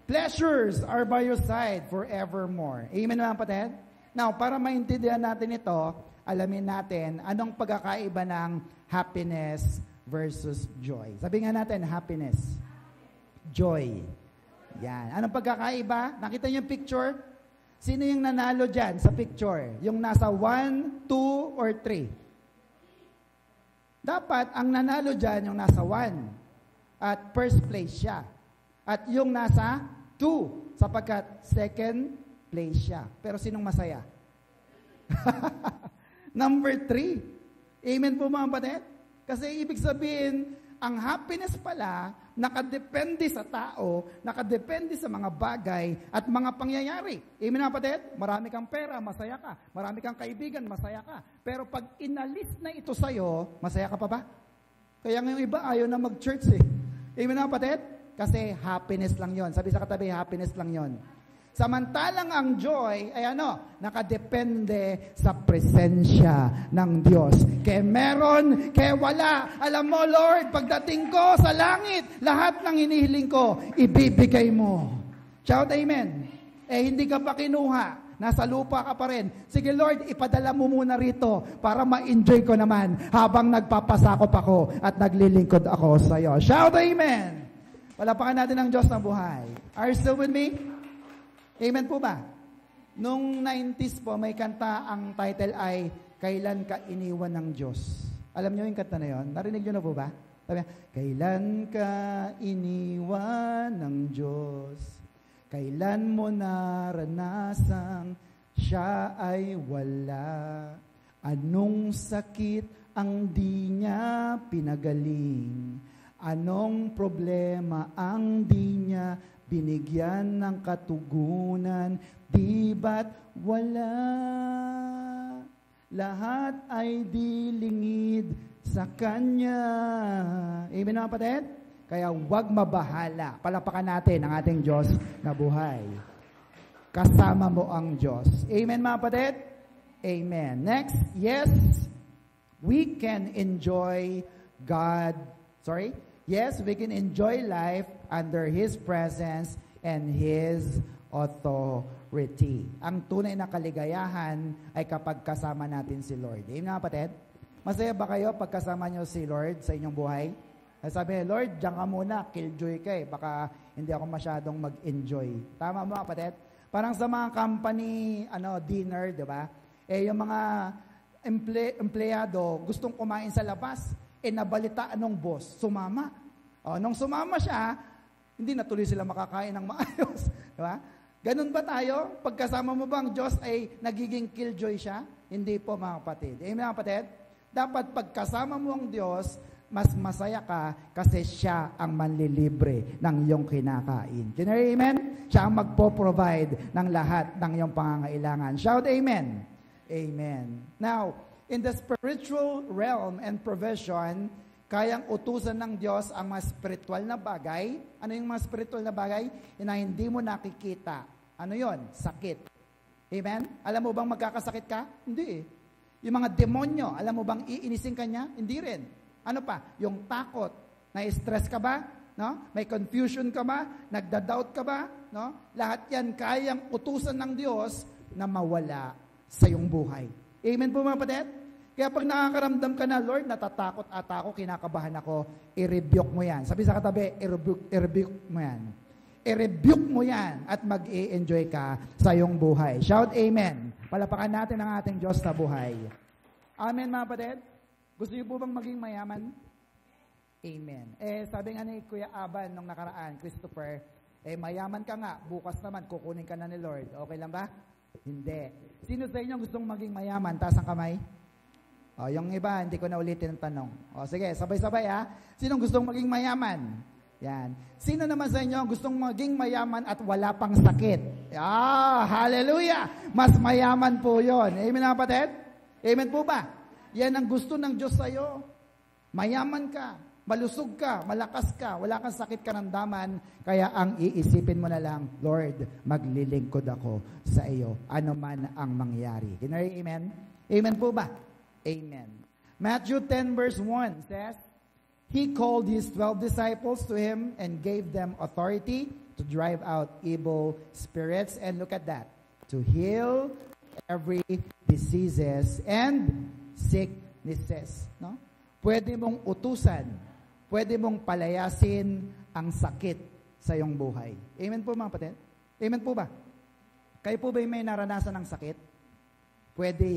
Pleasures are by your side forevermore. Amen mga kapatid? Now, para maintindihan natin ito, alamin natin anong pagkakaiba ng happiness versus joy. Sabi nga natin, happiness. Joy. Yan. Anong pagkakaiba? Nakita niyo yung picture? Sino yung nanalo dyan sa picture? Yung nasa 1, 2, or 3? Dapat, ang nanalo dyan yung nasa 1. At first place siya. At yung nasa 2, sapagkat second place siya. Pero sinong masaya? Number 3. Amen po mga kapatid? Kasi ibig sabihin, ang happiness pala, nakadepende sa tao, nakadepende sa mga bagay at mga pangyayari. Amen mga kapatid? Marami kang pera, masaya ka. Marami kang kaibigan, masaya ka. Pero pag inalis na ito sa'yo, masaya ka pa ba? Kaya ngayong iba, ayaw na mag-church eh. Amen mga kapatid? Kasi happiness lang yon. Sabi sa katabi, happiness lang yon. Samantalang ang joy ay nakadepende sa presensya ng Diyos. Kaya meron, kaya wala. Alam mo, Lord, pagdating ko sa langit, lahat ng hinihiling ko, ibibigay mo. Shout amen. Hindi ka pa kinuha. Nasa lupa ka pa rin. Sige Lord, ipadala mo muna rito para ma-enjoy ko naman habang nagpapasakop ako at naglilingkod ako sa iyo. Shout amen. Palapakan natin ang Diyos na buhay. Are you still with me? Amen po ba? Nung 90s po, may kanta, ang title ay, Kailan Ka Iniwan ng Diyos. Alam niyo yung kanta na yun? Narinig niyo na po ba? Sabi, Kailan ka iniwan ng Diyos? Kailan mo naranasang siya ay wala? Anong sakit ang di niya pinagaling? Anong problema ang di niya binigyan ng katugunan, di ba't wala? Lahat ay dilingid sa Kanya. Amen mga kapatid? Kaya huwag mabahala. Palapakan natin ang ating Diyos na buhay. Kasama mo ang Diyos. Amen mga kapatid? Amen. Next, yes, we can enjoy God. Yes, we can enjoy life under His presence and His authority. Ang tunay na kaligayahan ay kapag kasama natin si Lord. Amen mga kapatid? Masaya ba kayo pag kasama nyo si Lord sa inyong buhay? Sabi niya, Lord, diyan ka muna, killjoy ka eh. Baka hindi ako masyadong mag-enjoy. Tama mga kapatid? Parang sa mga company dinner, di ba? Yung mga empleyado gustong kumain sa labas, nabalitaan ng boss, sumama. Nung sumama siya, hindi na tuloy sila makakain ng maayos. Diba? Ganun ba tayo? Pagkasama mo ba ang Diyos ay nagiging killjoy siya? Hindi po mga kapatid. Amen mga kapatid? Dapat pagkasama mo ang Diyos, mas masaya ka kasi siya ang manlilibre ng iyong kinakain. Amen? Siya ang magpo-provide ng lahat ng iyong pangangailangan. Shout amen. Amen. Now, in the spiritual realm and provision, kayang utusan ng Diyos ang mga spiritual na bagay. Ano yung mga spiritual na bagay? Yung na hindi mo nakikita. Ano yon? Sakit. Amen? Alam mo bang magkakasakit ka? Hindi eh. Yung mga demonyo, alam mo bang iinisin ka niya? Hindi rin. Ano pa? Yung takot. Na-stress ka ba? No? May confusion ka ba? Nagda-doubt ka ba? No? Lahat yan kayang utusan ng Diyos na mawala sa iyong buhay. Amen po mga kapatid? Kaya pag nakakaramdam ka na, Lord, natatakot ata ako, kinakabahan ako, i-rebuke mo yan. Sabi sa katabi, i-rebuke mo yan. I-rebuke mo yan at mag-i-enjoy ka sa iyong buhay. Shout amen. Palapakan natin ang ating Diyos na buhay. Amen mga kapatid? Gusto niyo po bang maging mayaman? Amen. Sabi nga ni Kuya Aban nung nakaraan, Christopher, mayaman ka nga, bukas naman kukunin ka na ni Lord. Okay lang ba? Hindi. Sino sa inyo gustong maging mayaman? Taas ang kamay. Yung iba, hindi ko na ulitin ang tanong. Sige, sabay-sabay ha. Sinong gustong maging mayaman? Yan. Sino naman sa inyo gustong maging mayaman at wala pang sakit? Hallelujah! Mas mayaman po yon. Amen na kapatid? Amen po ba? Yan ang gusto ng Diyos sa iyo. Mayaman ka, malusog ka, malakas ka, wala kang sakit karamdaman, kaya ang iisipin mo na lang, Lord, maglilingkod ako sa iyo, ano man ang mangyari. Amen? Amen po ba? Amen. Matthew 10 verse 1 says, He called His 12 disciples to Him and gave them authority to drive out evil spirits. And look at that. To heal every diseases and sicknesses. No? Pwede mong utusan, pwede mong palayasin ang sakit sa iyong buhay. Amen po mga kapatid? Amen po ba? Kayo po ba may naranasan ng sakit? Pwede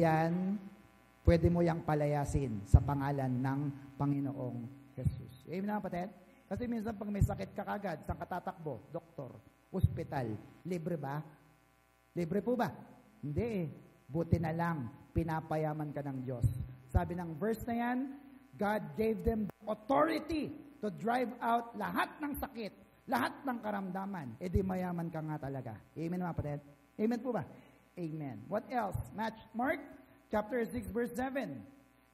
mo yang palayasin sa pangalan ng Panginoong Jesus. Amen na kapatid? Kasi minsan pag may sakit ka kagad, saan ka tatakbo? Doktor, ospital, libre ba? Libre po ba? Hindi eh. Buti na lang, pinapayaman ka ng Diyos. Sabi ng verse na yan, God gave them authority to drive out lahat ng sakit, lahat ng karamdaman. E di mayaman ka nga talaga. Amen mga kapatid? Amen po ba? Amen. What else? Mark chapter 6 verse 7.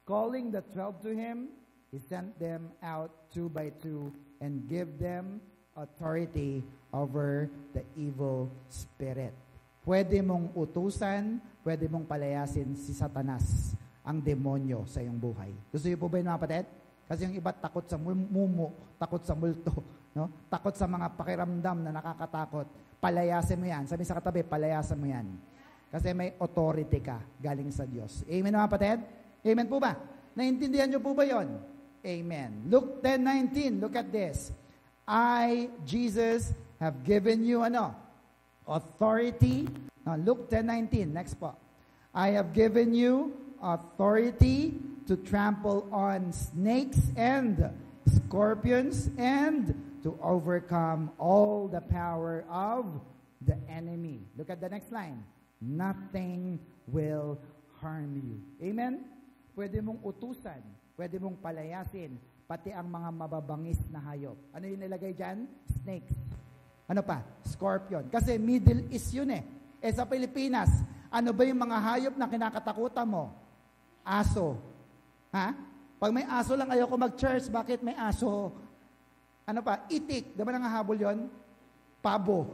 Calling the 12 to him, he sent them out 2 by 2 and give them authority over the evil spirit. Pwede mong utusan, pwede mong palayasin si Satanas, ang demonyo sa iyong buhay. Gusto niyo po ba yun mga kapatid? Kasi yung iba takot sa mumo, takot sa multo, no? Takot sa mga pakiramdam na nakakatakot. Palayasin mo yan. Sabi sa katabi, palayasin mo yan. Kasi may authority ka galing sa Diyos. Amen mga kapatid? Amen po ba? Naintindihan niyo po ba yon? Amen. Luke 10:19, look at this. I, Jesus, have given you authority. Now, Luke 10:19, next po. I have given you authority to trample on snakes and scorpions and to overcome all the power of the enemy. Look at the next line. Nothing will harm you. Amen? Pwede mong utusan, pwede mong palayasin, pati ang mga mababangis na hayop. Ano yung nilagay dyan? Snakes. Ano pa? Scorpion. Kasi Middle East yun eh. Sa Pilipinas, ano ba yung mga hayop na kinakatakutan mo? Aso. Ha? Pag may aso lang ayoko mag-church, bakit may aso? Ano pa? Itik. Diba nangahabol yun? Pabo.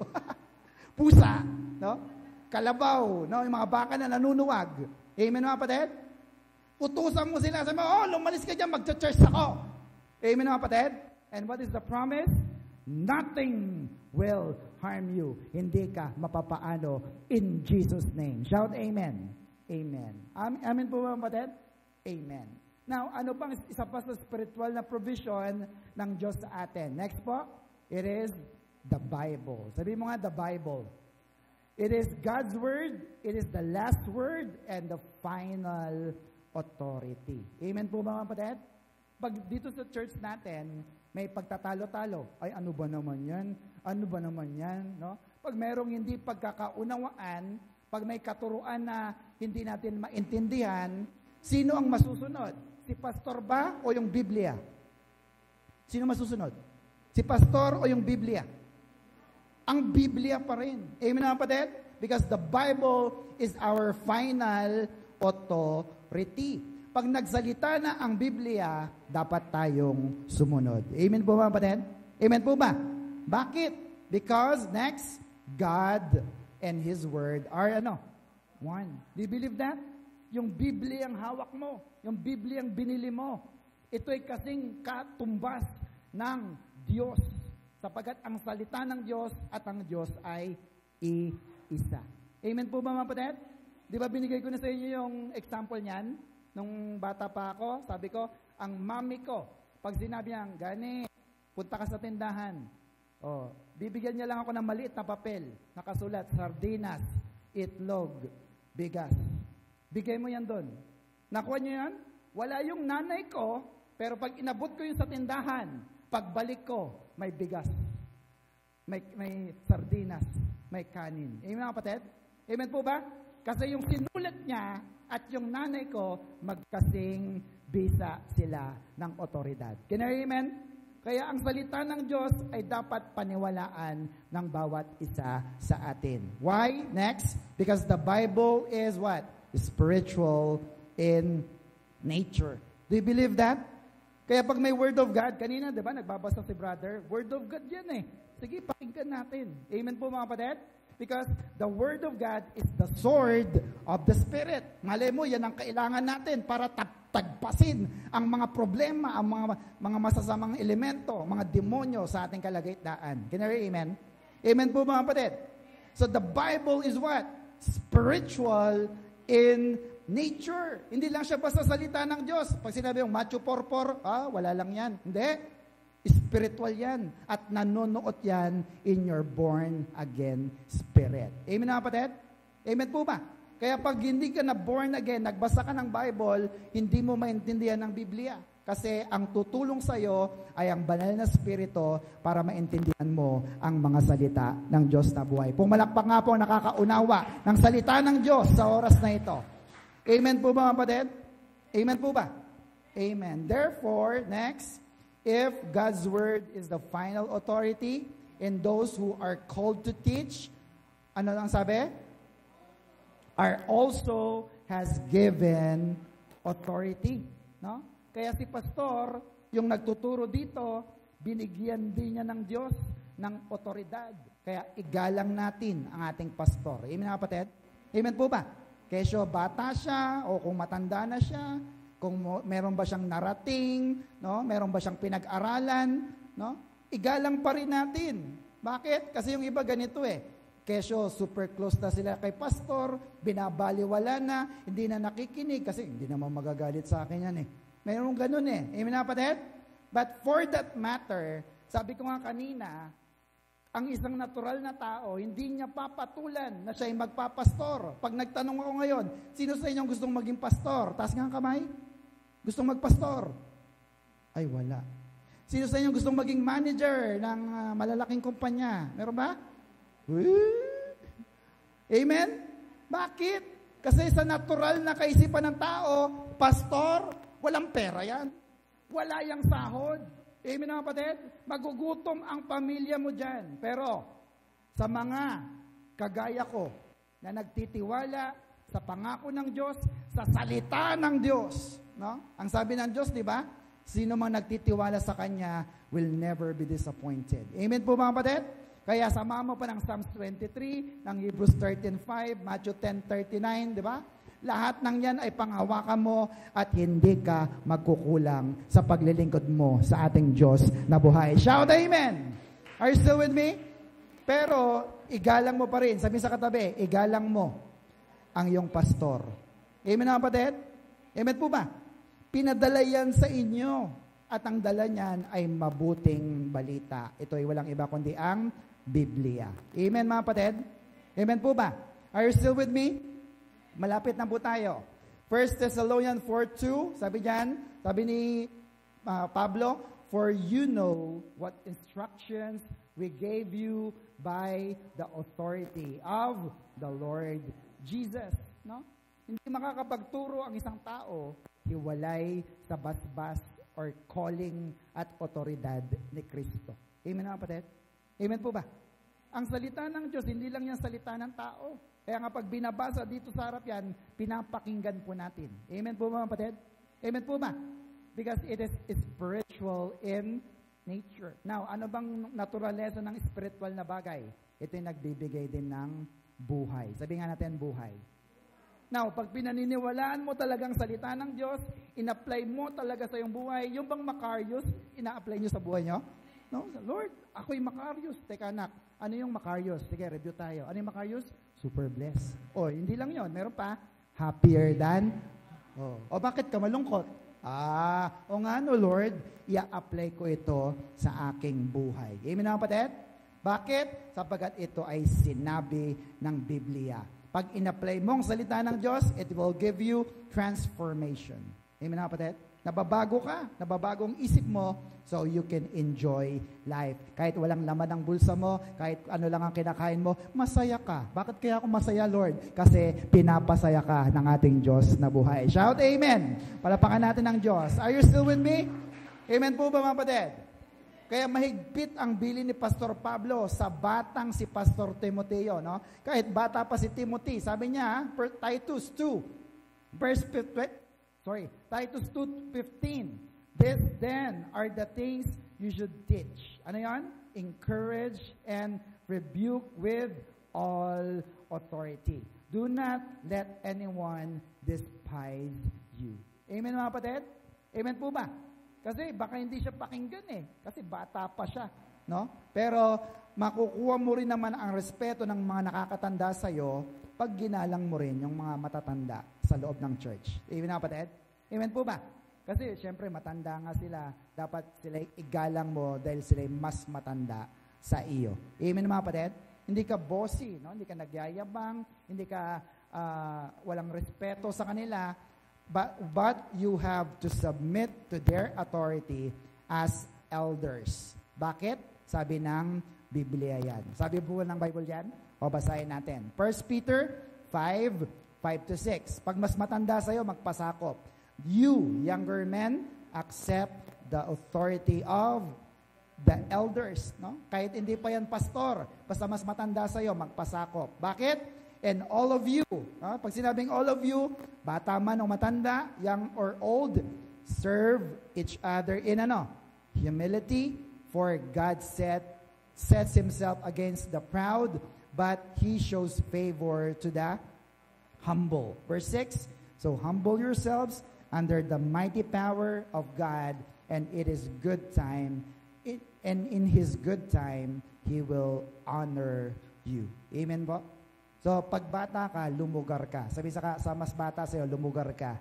Pusa. No? Kalabaw. No? Yung mga baka na nanunuwag. Amen mga kapatid? Utusan mo sila. Sabi mo, lumalis ka dyan, mag-church ako. Amen mga kapatid? And what is the promise? Nothing will harm you. Hindi ka mapapaano in Jesus' name. Shout amen. Amen. Amen po mga kapatid? Amen. Now, ano pang isa pa sa spiritual na provision ng Diyos sa atin? Next po, it is the Bible. Sabi mo nga, the Bible. It is God's word, it is the last word, and the final authority. Amen po mga kapatid? Pag dito sa church natin, may pagtatalo-talo. Ay, ano ba naman yan? Ano ba naman yan? No? Pag merong hindi pagkakaunawaan, pag may katuruan na hindi natin maintindihan, sino ang masusunod? Si pastor ba o yung Biblia? Sino masusunod? Si pastor o yung Biblia? Ang Biblia pa rin. Amen mga kapatid? Because the Bible is our final authority. Pag nagsalita na ang Biblia, dapat tayong sumunod. Amen po ba kapatid? Amen po ba? Bakit? Because next, God and His Word are one. Do you believe that? Yung Biblia ang hawak mo, yung Biblia ang binili mo, ito'y kasing katumbas ng Diyos. Sapagkat ang salita ng Diyos at ang Diyos ay iisa. Amen po ba mga kapatid? Di ba binigay ko na sa inyo yung example niyan? Nung bata pa ako, sabi ko, ang mami ko, pag sinabi niya, Gani, punta ka sa tindahan. Bibigyan niya lang ako ng maliit na papel, nakasulat, sardinas, itlog, bigas. Bigay mo yan doon. Nakuha niyo yan? Wala yung nanay ko, pero pag inabot ko yung sa tindahan, pagbalik ko, may bigas, may sardinas, may kanin. Amen mga kapatid? Amen po ba? Kasi yung sinulat niya at yung nanay ko, magkasing bisa sila ng otoridad. Can you amen? Kaya ang salita ng Diyos ay dapat paniwalaan ng bawat isa sa atin. Why? Next, because the Bible is what? Spiritual in nature. Do you believe that? Kaya pag may Word of God, kanina, di ba, nagbabasa si brother, Word of God yan eh. Sige, pakinggan natin. Amen po mga kapatid? Because the Word of God is the sword of the Spirit. Malay mo, yan ang kailangan natin para tagpasin ang mga problema, ang mga masasamang elemento, mga demonyo sa ating kalagitnaan. Can you hear amen? Amen po mga kapatid? So the Bible is what? Spiritual in nature. Hindi lang siya basta salita ng Diyos. Pag sinabi yung macho porpor, wala lang yan. Hindi. Spiritual yan. At nanonood yan in your born again spirit. Amen na kapatid? Amen po ba? Kaya pag hindi ka na born again, nagbasa ka ng Bible, hindi mo maintindihan ng Biblia. Kasi ang tutulong sa iyo ay ang banal na spirito para maintindihan mo ang mga salita ng Diyos na buhay. Pumalakpak nga po ang nakakaunawa ng salita ng Diyos sa oras na ito. Amen po ba, mga kapatid? Amen po ba? Amen. Therefore, next, if God's word is the final authority and those who are called to teach, ano lang sabi? Are also has given authority. No? Kaya si pastor, yung nagtuturo dito, binigyan din niya ng Diyos ng otoridad. Kaya igalang natin ang ating pastor. Amen, mga kapatid? Amen po ba? Kesyo bata siya o kung matanda na siya, kung meron ba siyang narating, no? Meron ba siyang pinag-aralan, no? Igalang pa rin natin. Bakit? Kasi yung iba ganito Kesyo super close na sila kay pastor, binabaliwala na, hindi na nakikinig kasi hindi naman magagalit sa akin yan Mayroong ganun Amen na kapatid? But for that matter, sabi ko nga kanina, ang isang natural na tao, hindi niya papatulan na siya ay magpapastor. Pag nagtanong ako ngayon, sino sa inyong gustong maging pastor? Taas nga ang kamay. Gustong magpastor? Ay, wala. Sino sa inyong gustong maging manager ng malalaking kumpanya? Meron ba? Amen? Bakit? Kasi sa natural na kaisipan ng tao, pastor, walang pera yan. Wala yang sahod. Amen mga kapatid? Magugutom ang pamilya mo dyan. Pero, sa mga kagaya ko, na nagtitiwala sa pangako ng Diyos, sa salita ng Diyos. No? Ang sabi ng Diyos, di ba? Sino mang nagtitiwala sa Kanya will never be disappointed. Amen po mga kapatid? Kaya sama mo pa ng Psalms 23, ng Hebrews 13:5, Matthew 10:39, di ba? Lahat ng yan ay panghawakan mo at hindi ka magkukulang sa paglilingkod mo sa ating Diyos na buhay. Shout amen! Are you still with me? Pero, igalang mo pa rin. Sabi sa katabi, igalang mo ang iyong pastor. Amen na kapatid? Amen po ba? Pinadala yan sa inyo at ang dala niyan ay mabuting balita. Ito ay walang iba kundi ang Biblia. Amen mga kapatid? Amen po ba? Are you still with me? Malapit na po tayo. 1 Thessalonians 4:2, sabi diyan, sabi ni Pablo, for you know what instructions we gave you by the authority of the Lord Jesus. No? Hindi makakapagturo ang isang tao hiwalay sa basbas or calling at otoridad ni Kristo. Amen mga kapatid? Amen po ba? Ang salita ng Diyos, hindi lang yan salita ng tao. Kaya nga pag binabasa dito sa harap yan, pinapakinggan po natin. Amen po mga kapatid? Amen po ba? Because it is spiritual in nature. Now, ano bang naturalesa ng spiritual na bagay? Ito yung nagbibigay din ng buhay. Sabi nga natin, buhay. Now, pag pinaniniwalaan mo talagang salita ng Diyos, in-apply mo talaga sa iyong buhay, yung bang Macarius, ina-apply nyo sa buhay nyo? No? Lord, ako'y Macarius. Teka anak, ano yung Macarius? Sige, review tayo. Ano yung Macarius? Super blessed. O, hindi lang yon, meron pa, happier than. O bakit ka malungkot? O nga no, Lord, i-apply ko ito sa aking buhay. Amen na kapatid? Bakit? Sapagat ito ay sinabi ng Biblia. Pag in-apply mo ang salita ng Diyos, it will give you transformation. Amen na kapatid? Nababago ka, nababago ang isip mo, so you can enjoy life. Kahit walang laman ang bulsa mo, kahit ano lang ang kinakain mo, masaya ka. Bakit kaya ako masaya, Lord? Kasi pinapasaya ka ng ating Diyos na buhay. Shout amen! Palapakan natin ang Diyos. Are you still with me? Amen po ba mga kapatid? Kaya mahigpit ang bilin ni Pastor Pablo sa batang si Pastor Timoteo. No? Kahit bata pa si Timothy, sabi niya, Titus 2, verse 15, Titus 2:15. This then are the things you should teach. Ano yan? Encourage and rebuke with all authority. Do not let anyone despise you. Amen mga kapatid? Amen po ba? Kasi baka hindi siya pakinggan kasi bata pa siya. No? Pero makukuha mo rin naman ang respeto ng mga nakakatanda sa iyo pag ginalang mo rin yung mga matatanda sa loob ng church. Amen na kapatid? Amen po ba? Kasi syempre matanda nga sila, dapat sila igalang mo dahil sila mas matanda sa iyo. Amen mga kapatid? Hindi ka bossy, no? Hindi ka nagyayabang, hindi ka walang respeto sa kanila, but you have to submit to their authority as elders. Bakit? Sabi ng Biblia yan. Sabi po ng Bible yan? O basahin natin. 1 Peter 5:5-6. Pag mas matanda sa'yo, magpasakop. You, younger men, accept the authority of the elders. No? Kahit hindi pa yan pastor, basta mas matanda sa'yo, magpasakop. Bakit? And all of you, pag sinabing all of you, bata man o matanda, young or old, serve each other in humility, for God sets himself against the proud, but he shows favor to the humble. Verse 6, so humble yourselves under the mighty power of God, and it is good time, and in his good time, he will honor you. Amen po? So, pag bata ka, lumugar ka. Sabi sa mas bata sa'yo, lumugar ka.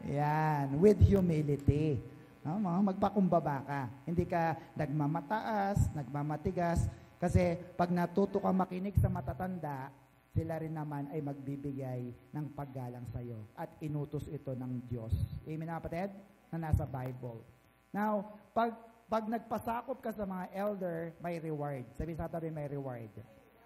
Yan, with humility. No, magpakumbaba ka. Hindi ka nagmamataas, nagmamatigas. Kasi pag natuto ka makinig sa matatanda, sila rin naman ay magbibigay ng paggalang sa iyo. At inutos ito ng Diyos. Amen na kapatid? Na nasa Bible. Now, pag nagpasakop ka sa mga elder, may reward. Sabi sa tabi, may reward.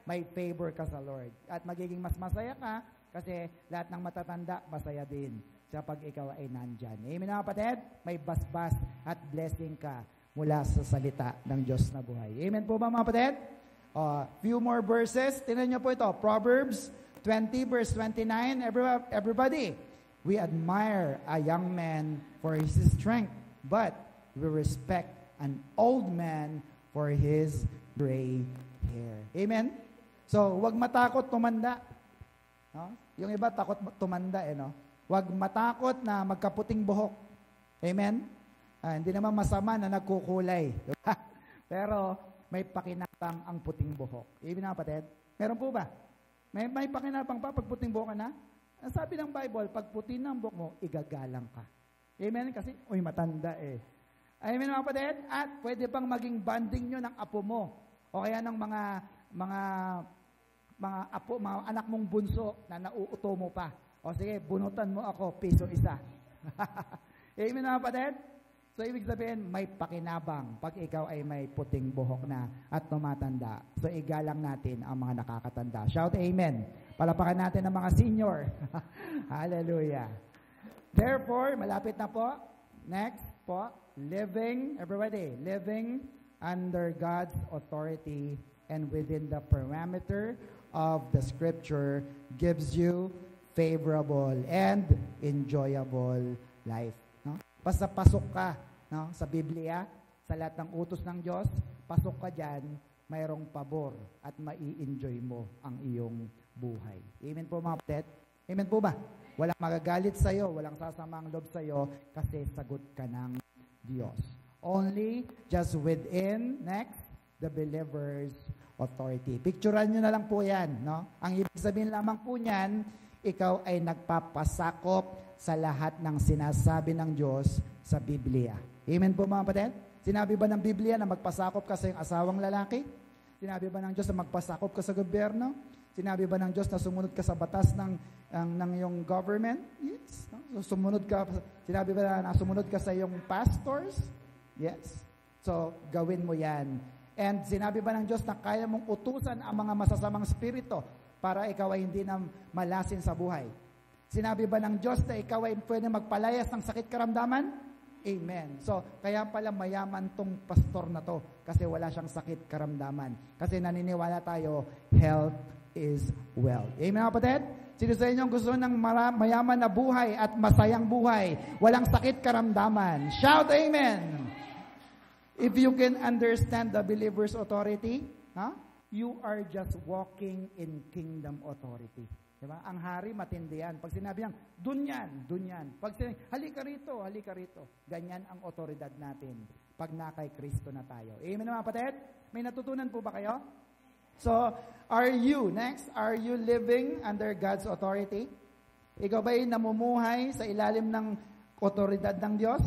May favor ka sa Lord. At magiging mas masaya ka kasi lahat ng matatanda, masaya din kapag ikaw ay nandyan. Amen na kapatid? May basbas at blessing ka mula sa salita ng Diyos na buhay. Amen po ba mga kapatid? Few more verses. Tingnan niyo po ito. Proverbs 20 verse 29. Everybody, we admire a young man for his strength, but we respect an old man for his gray hair. Amen? So, wag matakot tumanda. No? Yung iba takot tumanda no? Wag matakot na magkaputing buhok. Amen? Hindi naman masama na nagkukulay. Diba? Pero may pakinabang ang puting buhok. Amen na kapatid? Meron po ba? May pakinabang pa pag puting buhok ka na? Ang sabi ng Bible, pag puti ng buhok mo, igagalang ka. Amen? Kasi, matanda Amen mga kapatid? At pwede pang maging banding nyo ng apo mo. O kaya ng mga apo, mga anak mong bunso na nauuto mo pa. O sige, bunutan mo ako, piso isa. Amen mga kapatid? So, ibig sabihin, may pakinabang pag ikaw ay may puting buhok na at tumatanda. So, igalang natin ang mga nakakatanda. Shout amen. Palapakan natin ang mga senior. Hallelujah. Therefore, malapit na po. Next po, living under God's authority and within the parameter of the Scripture gives you favorable and enjoyable life. No? Basta pasok ka sa Biblia, sa lahat ng utos ng Diyos, pasok ka dyan, mayroong pabor at mai-enjoy mo ang iyong buhay. Amen po mga kapatid? Amen po ba? Walang magagalit sa'yo, walang sasamang loob sa'yo kasi sagot ka ng Diyos. Only just within, next, the believer's authority. Picturean nyo na lang po yan. No? Ang ibig sabihin lamang po niyan, ikaw ay nagpapasakop sa lahat ng sinasabi ng Diyos sa Biblia. Amen po mga kapatid? Sinabi ba ng Biblia na magpasakop ka sa iyong asawang lalaki? Sinabi ba ng Diyos na magpasakop ka sa gobyerno? Sinabi ba ng Diyos na sumunod ka sa batas ng iyong government? Yes. No? So, sinabi ba na sumunod ka sa iyong pastors? Yes. So, gawin mo yan. And sinabi ba ng Diyos na kaya mong utusan ang mga masasamang spirito para ikaw ay hindi na malasin sa buhay? Sinabi ba ng Diyos na ikaw ay pwede magpalayas ng sakit karamdaman? Amen. So, kaya pala mayaman tong pastor na to kasi wala siyang sakit karamdaman. Kasi naniniwala tayo, health is wealth. Amen kapatid? Sino sa inyo gusto ng mayaman na buhay at masayang buhay? Walang sakit karamdaman. Shout amen! If you can understand the believer's authority, you are just walking in kingdom authority. Diba? Ang hari matindi yan. Pag sinabi yan, dun yan. Pag sinabi, halika rito. Ganyan ang otoridad natin pag nakay Kristo na tayo. Amen mga kapatid? May natutunan po ba kayo? So, are you living under God's authority? Ikaw ba'y namumuhay sa ilalim ng otoridad ng Diyos?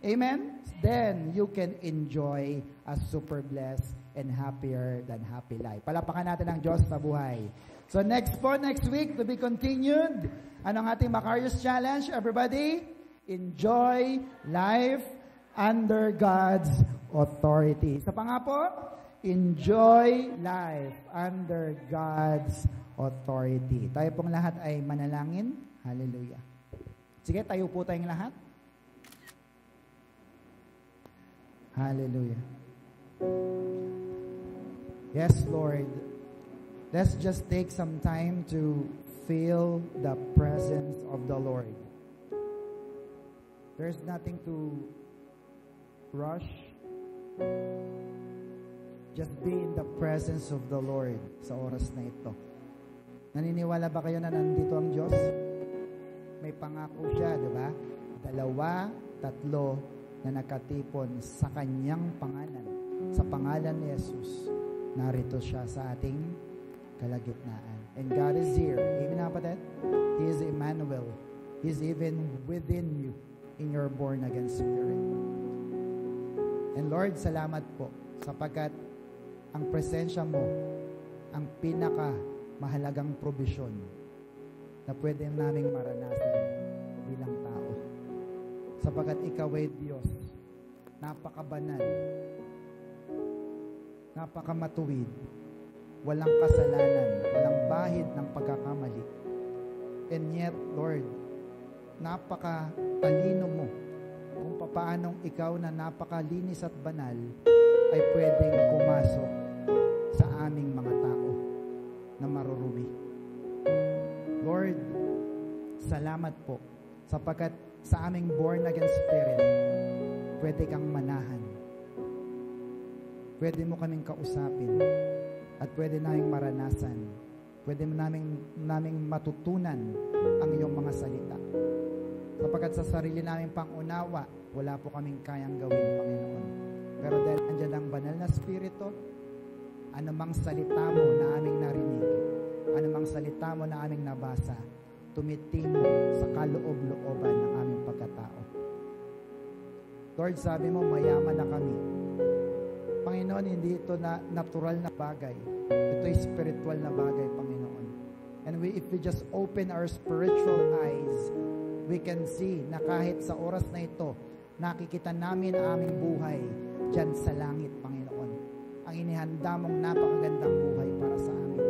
Amen? Then, you can enjoy a super blessed and happier than happy life. Palapakan natin ang Diyos sa buhay. So next week, to be continued. Anong ating Macarius Challenge? Everybody, enjoy life under God's authority. Sa pa nga po, enjoy life under God's authority. Tayo pong lahat ay manalangin. Hallelujah. Sige, tayo po tayong lahat. Hallelujah. Yes, Lord. Let's just take some time to feel the presence of the Lord. There's nothing to rush. Just be in the presence of the Lord sa oras na ito. Naniniwala ba kayo na nandito ang Diyos? May pangako siya, di ba? 2, 3 na nakatipon sa kanyang pangalan. Sa pangalan ni Jesus, narito siya sa ating kalagitnaan. And God is here. Amen, kapatid? He is Emmanuel. He is even within you in your born-again spirit. And Lord, salamat po sapagkat ang presensya mo ang pinaka-mahalagang probisyon na pwede naming maranasan bilang tao. Sapagkat ikaw ay Diyos, napakabanal, napakamatuwid, walang kasalanan, walang bahid ng pagkakamali. And yet, Lord, napakatalino mo kung paanong ikaw na napakalinis at banal ay pwedeng pumasok sa aming mga tao na marurumi. Lord, salamat po sapagkat sa aming born-again spirit, pwede kang manahan. Pwede mo kaming kausapin at pwede naming maranasan. Pwede naming matutunan ang iyong mga salita. Sapagkat sa sarili naming pangunawa, wala po kaming kayang gawin, Panginoon. Pero dahil andyan ang banal na Espiritu, anumang salita mo na aming narinig, anumang salita mo na aming nabasa, tumitimo sa kaloob-looban ng aming pagkatao. Lord, sabi mo, mayaman na kami. Panginoon, hindi ito na natural na bagay. Ito ay spiritual na bagay, Panginoon. And if we just open our spiritual eyes, we can see na kahit sa oras na ito, nakikita namin ang aming buhay dyan sa langit, Panginoon. Ang inihanda mong napakagandang buhay para sa amin.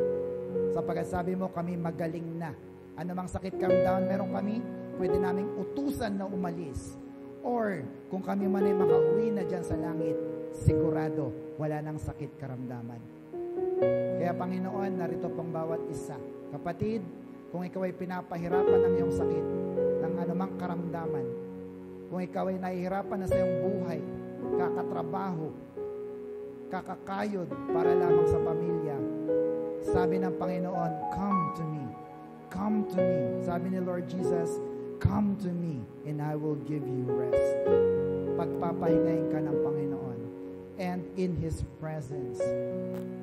Sapagkat sabi mo, kami magaling na. Anumang sakit karamdaman meron kami, pwede naming utusan na umalis. Or, kung kami man ay makauwi na dyan sa langit, sigurado, wala nang sakit karamdaman. Kaya Panginoon, narito pang bawat isa. Kapatid, kung ikaw ay pinapahirapan ng iyong sakit, ng anumang karamdaman, kung ikaw ay nahihirapan na sa iyong buhay, kakatrabaho, kakakayod para lamang sa pamilya, sabi ng Panginoon, come to me. Come to me. Sabi ni Lord Jesus, come to me and I will give you rest. Pagpapahingayin ka ng Panginoon. And in His presence,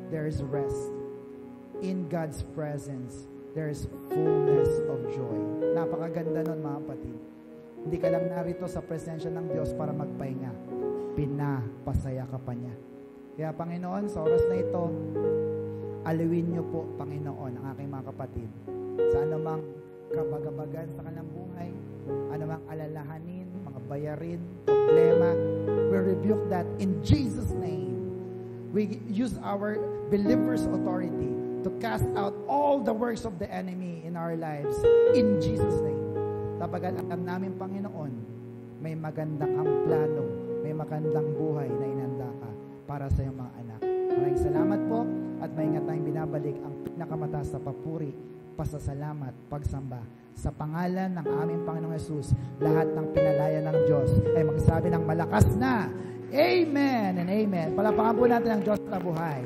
there is rest. In God's presence, there is fullness of joy. Napakaganda nun, mga kapatid. Hindi ka lang narito sa presensya ng Diyos para magpahinga. Pinapasaya ka pa niya. Kaya Panginoon, sa oras na ito, aliwin niyo po, Panginoon, ang aking mga kapatid sa anumang kabagabagan sa kanilang buhay, anumang alalahanin, mga bayarin, problema. We rebuke that in Jesus' name. We use our believer's authority to cast out all the works of the enemy in our lives in Jesus' name. Tapagat alam namin, Panginoon, may magandang ang plano, may magandang buhay na inanda ka para sa iyong mga anak. Maraming salamat po at maingat tayong binabalik ang pinakamataas na papuri, pasasalamat, pagsamba. Sa pangalan ng aming Panginoong Yesus, lahat ng pinalaya ng Diyos ay magsabi ng malakas na Amen and Amen. Palapakan po natin ang Diyos na buhay.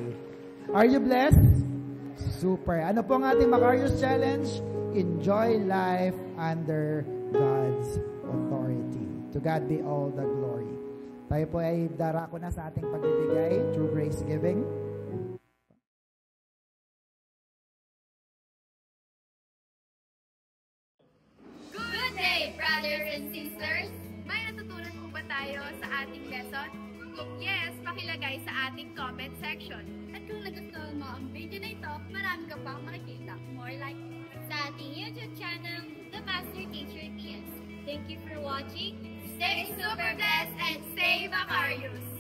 Are you blessed? Super. Ano po ang ating Macarius Challenge? Enjoy life under God's authority. To God be all the glory. Tayo po ay darako na sa ating pagbibigay through grace giving. Good day, brothers and sisters! May natutunan po ba tayo sa ating lesson? Kung yes, pakilagay sa ating comment section. At kung nagustuhan mo ang video na ito, marami ka pang makikita. More like sa ating YouTube channel, The Master Teacher TS. Thank you for watching. Stay super blessed and stay Macarius!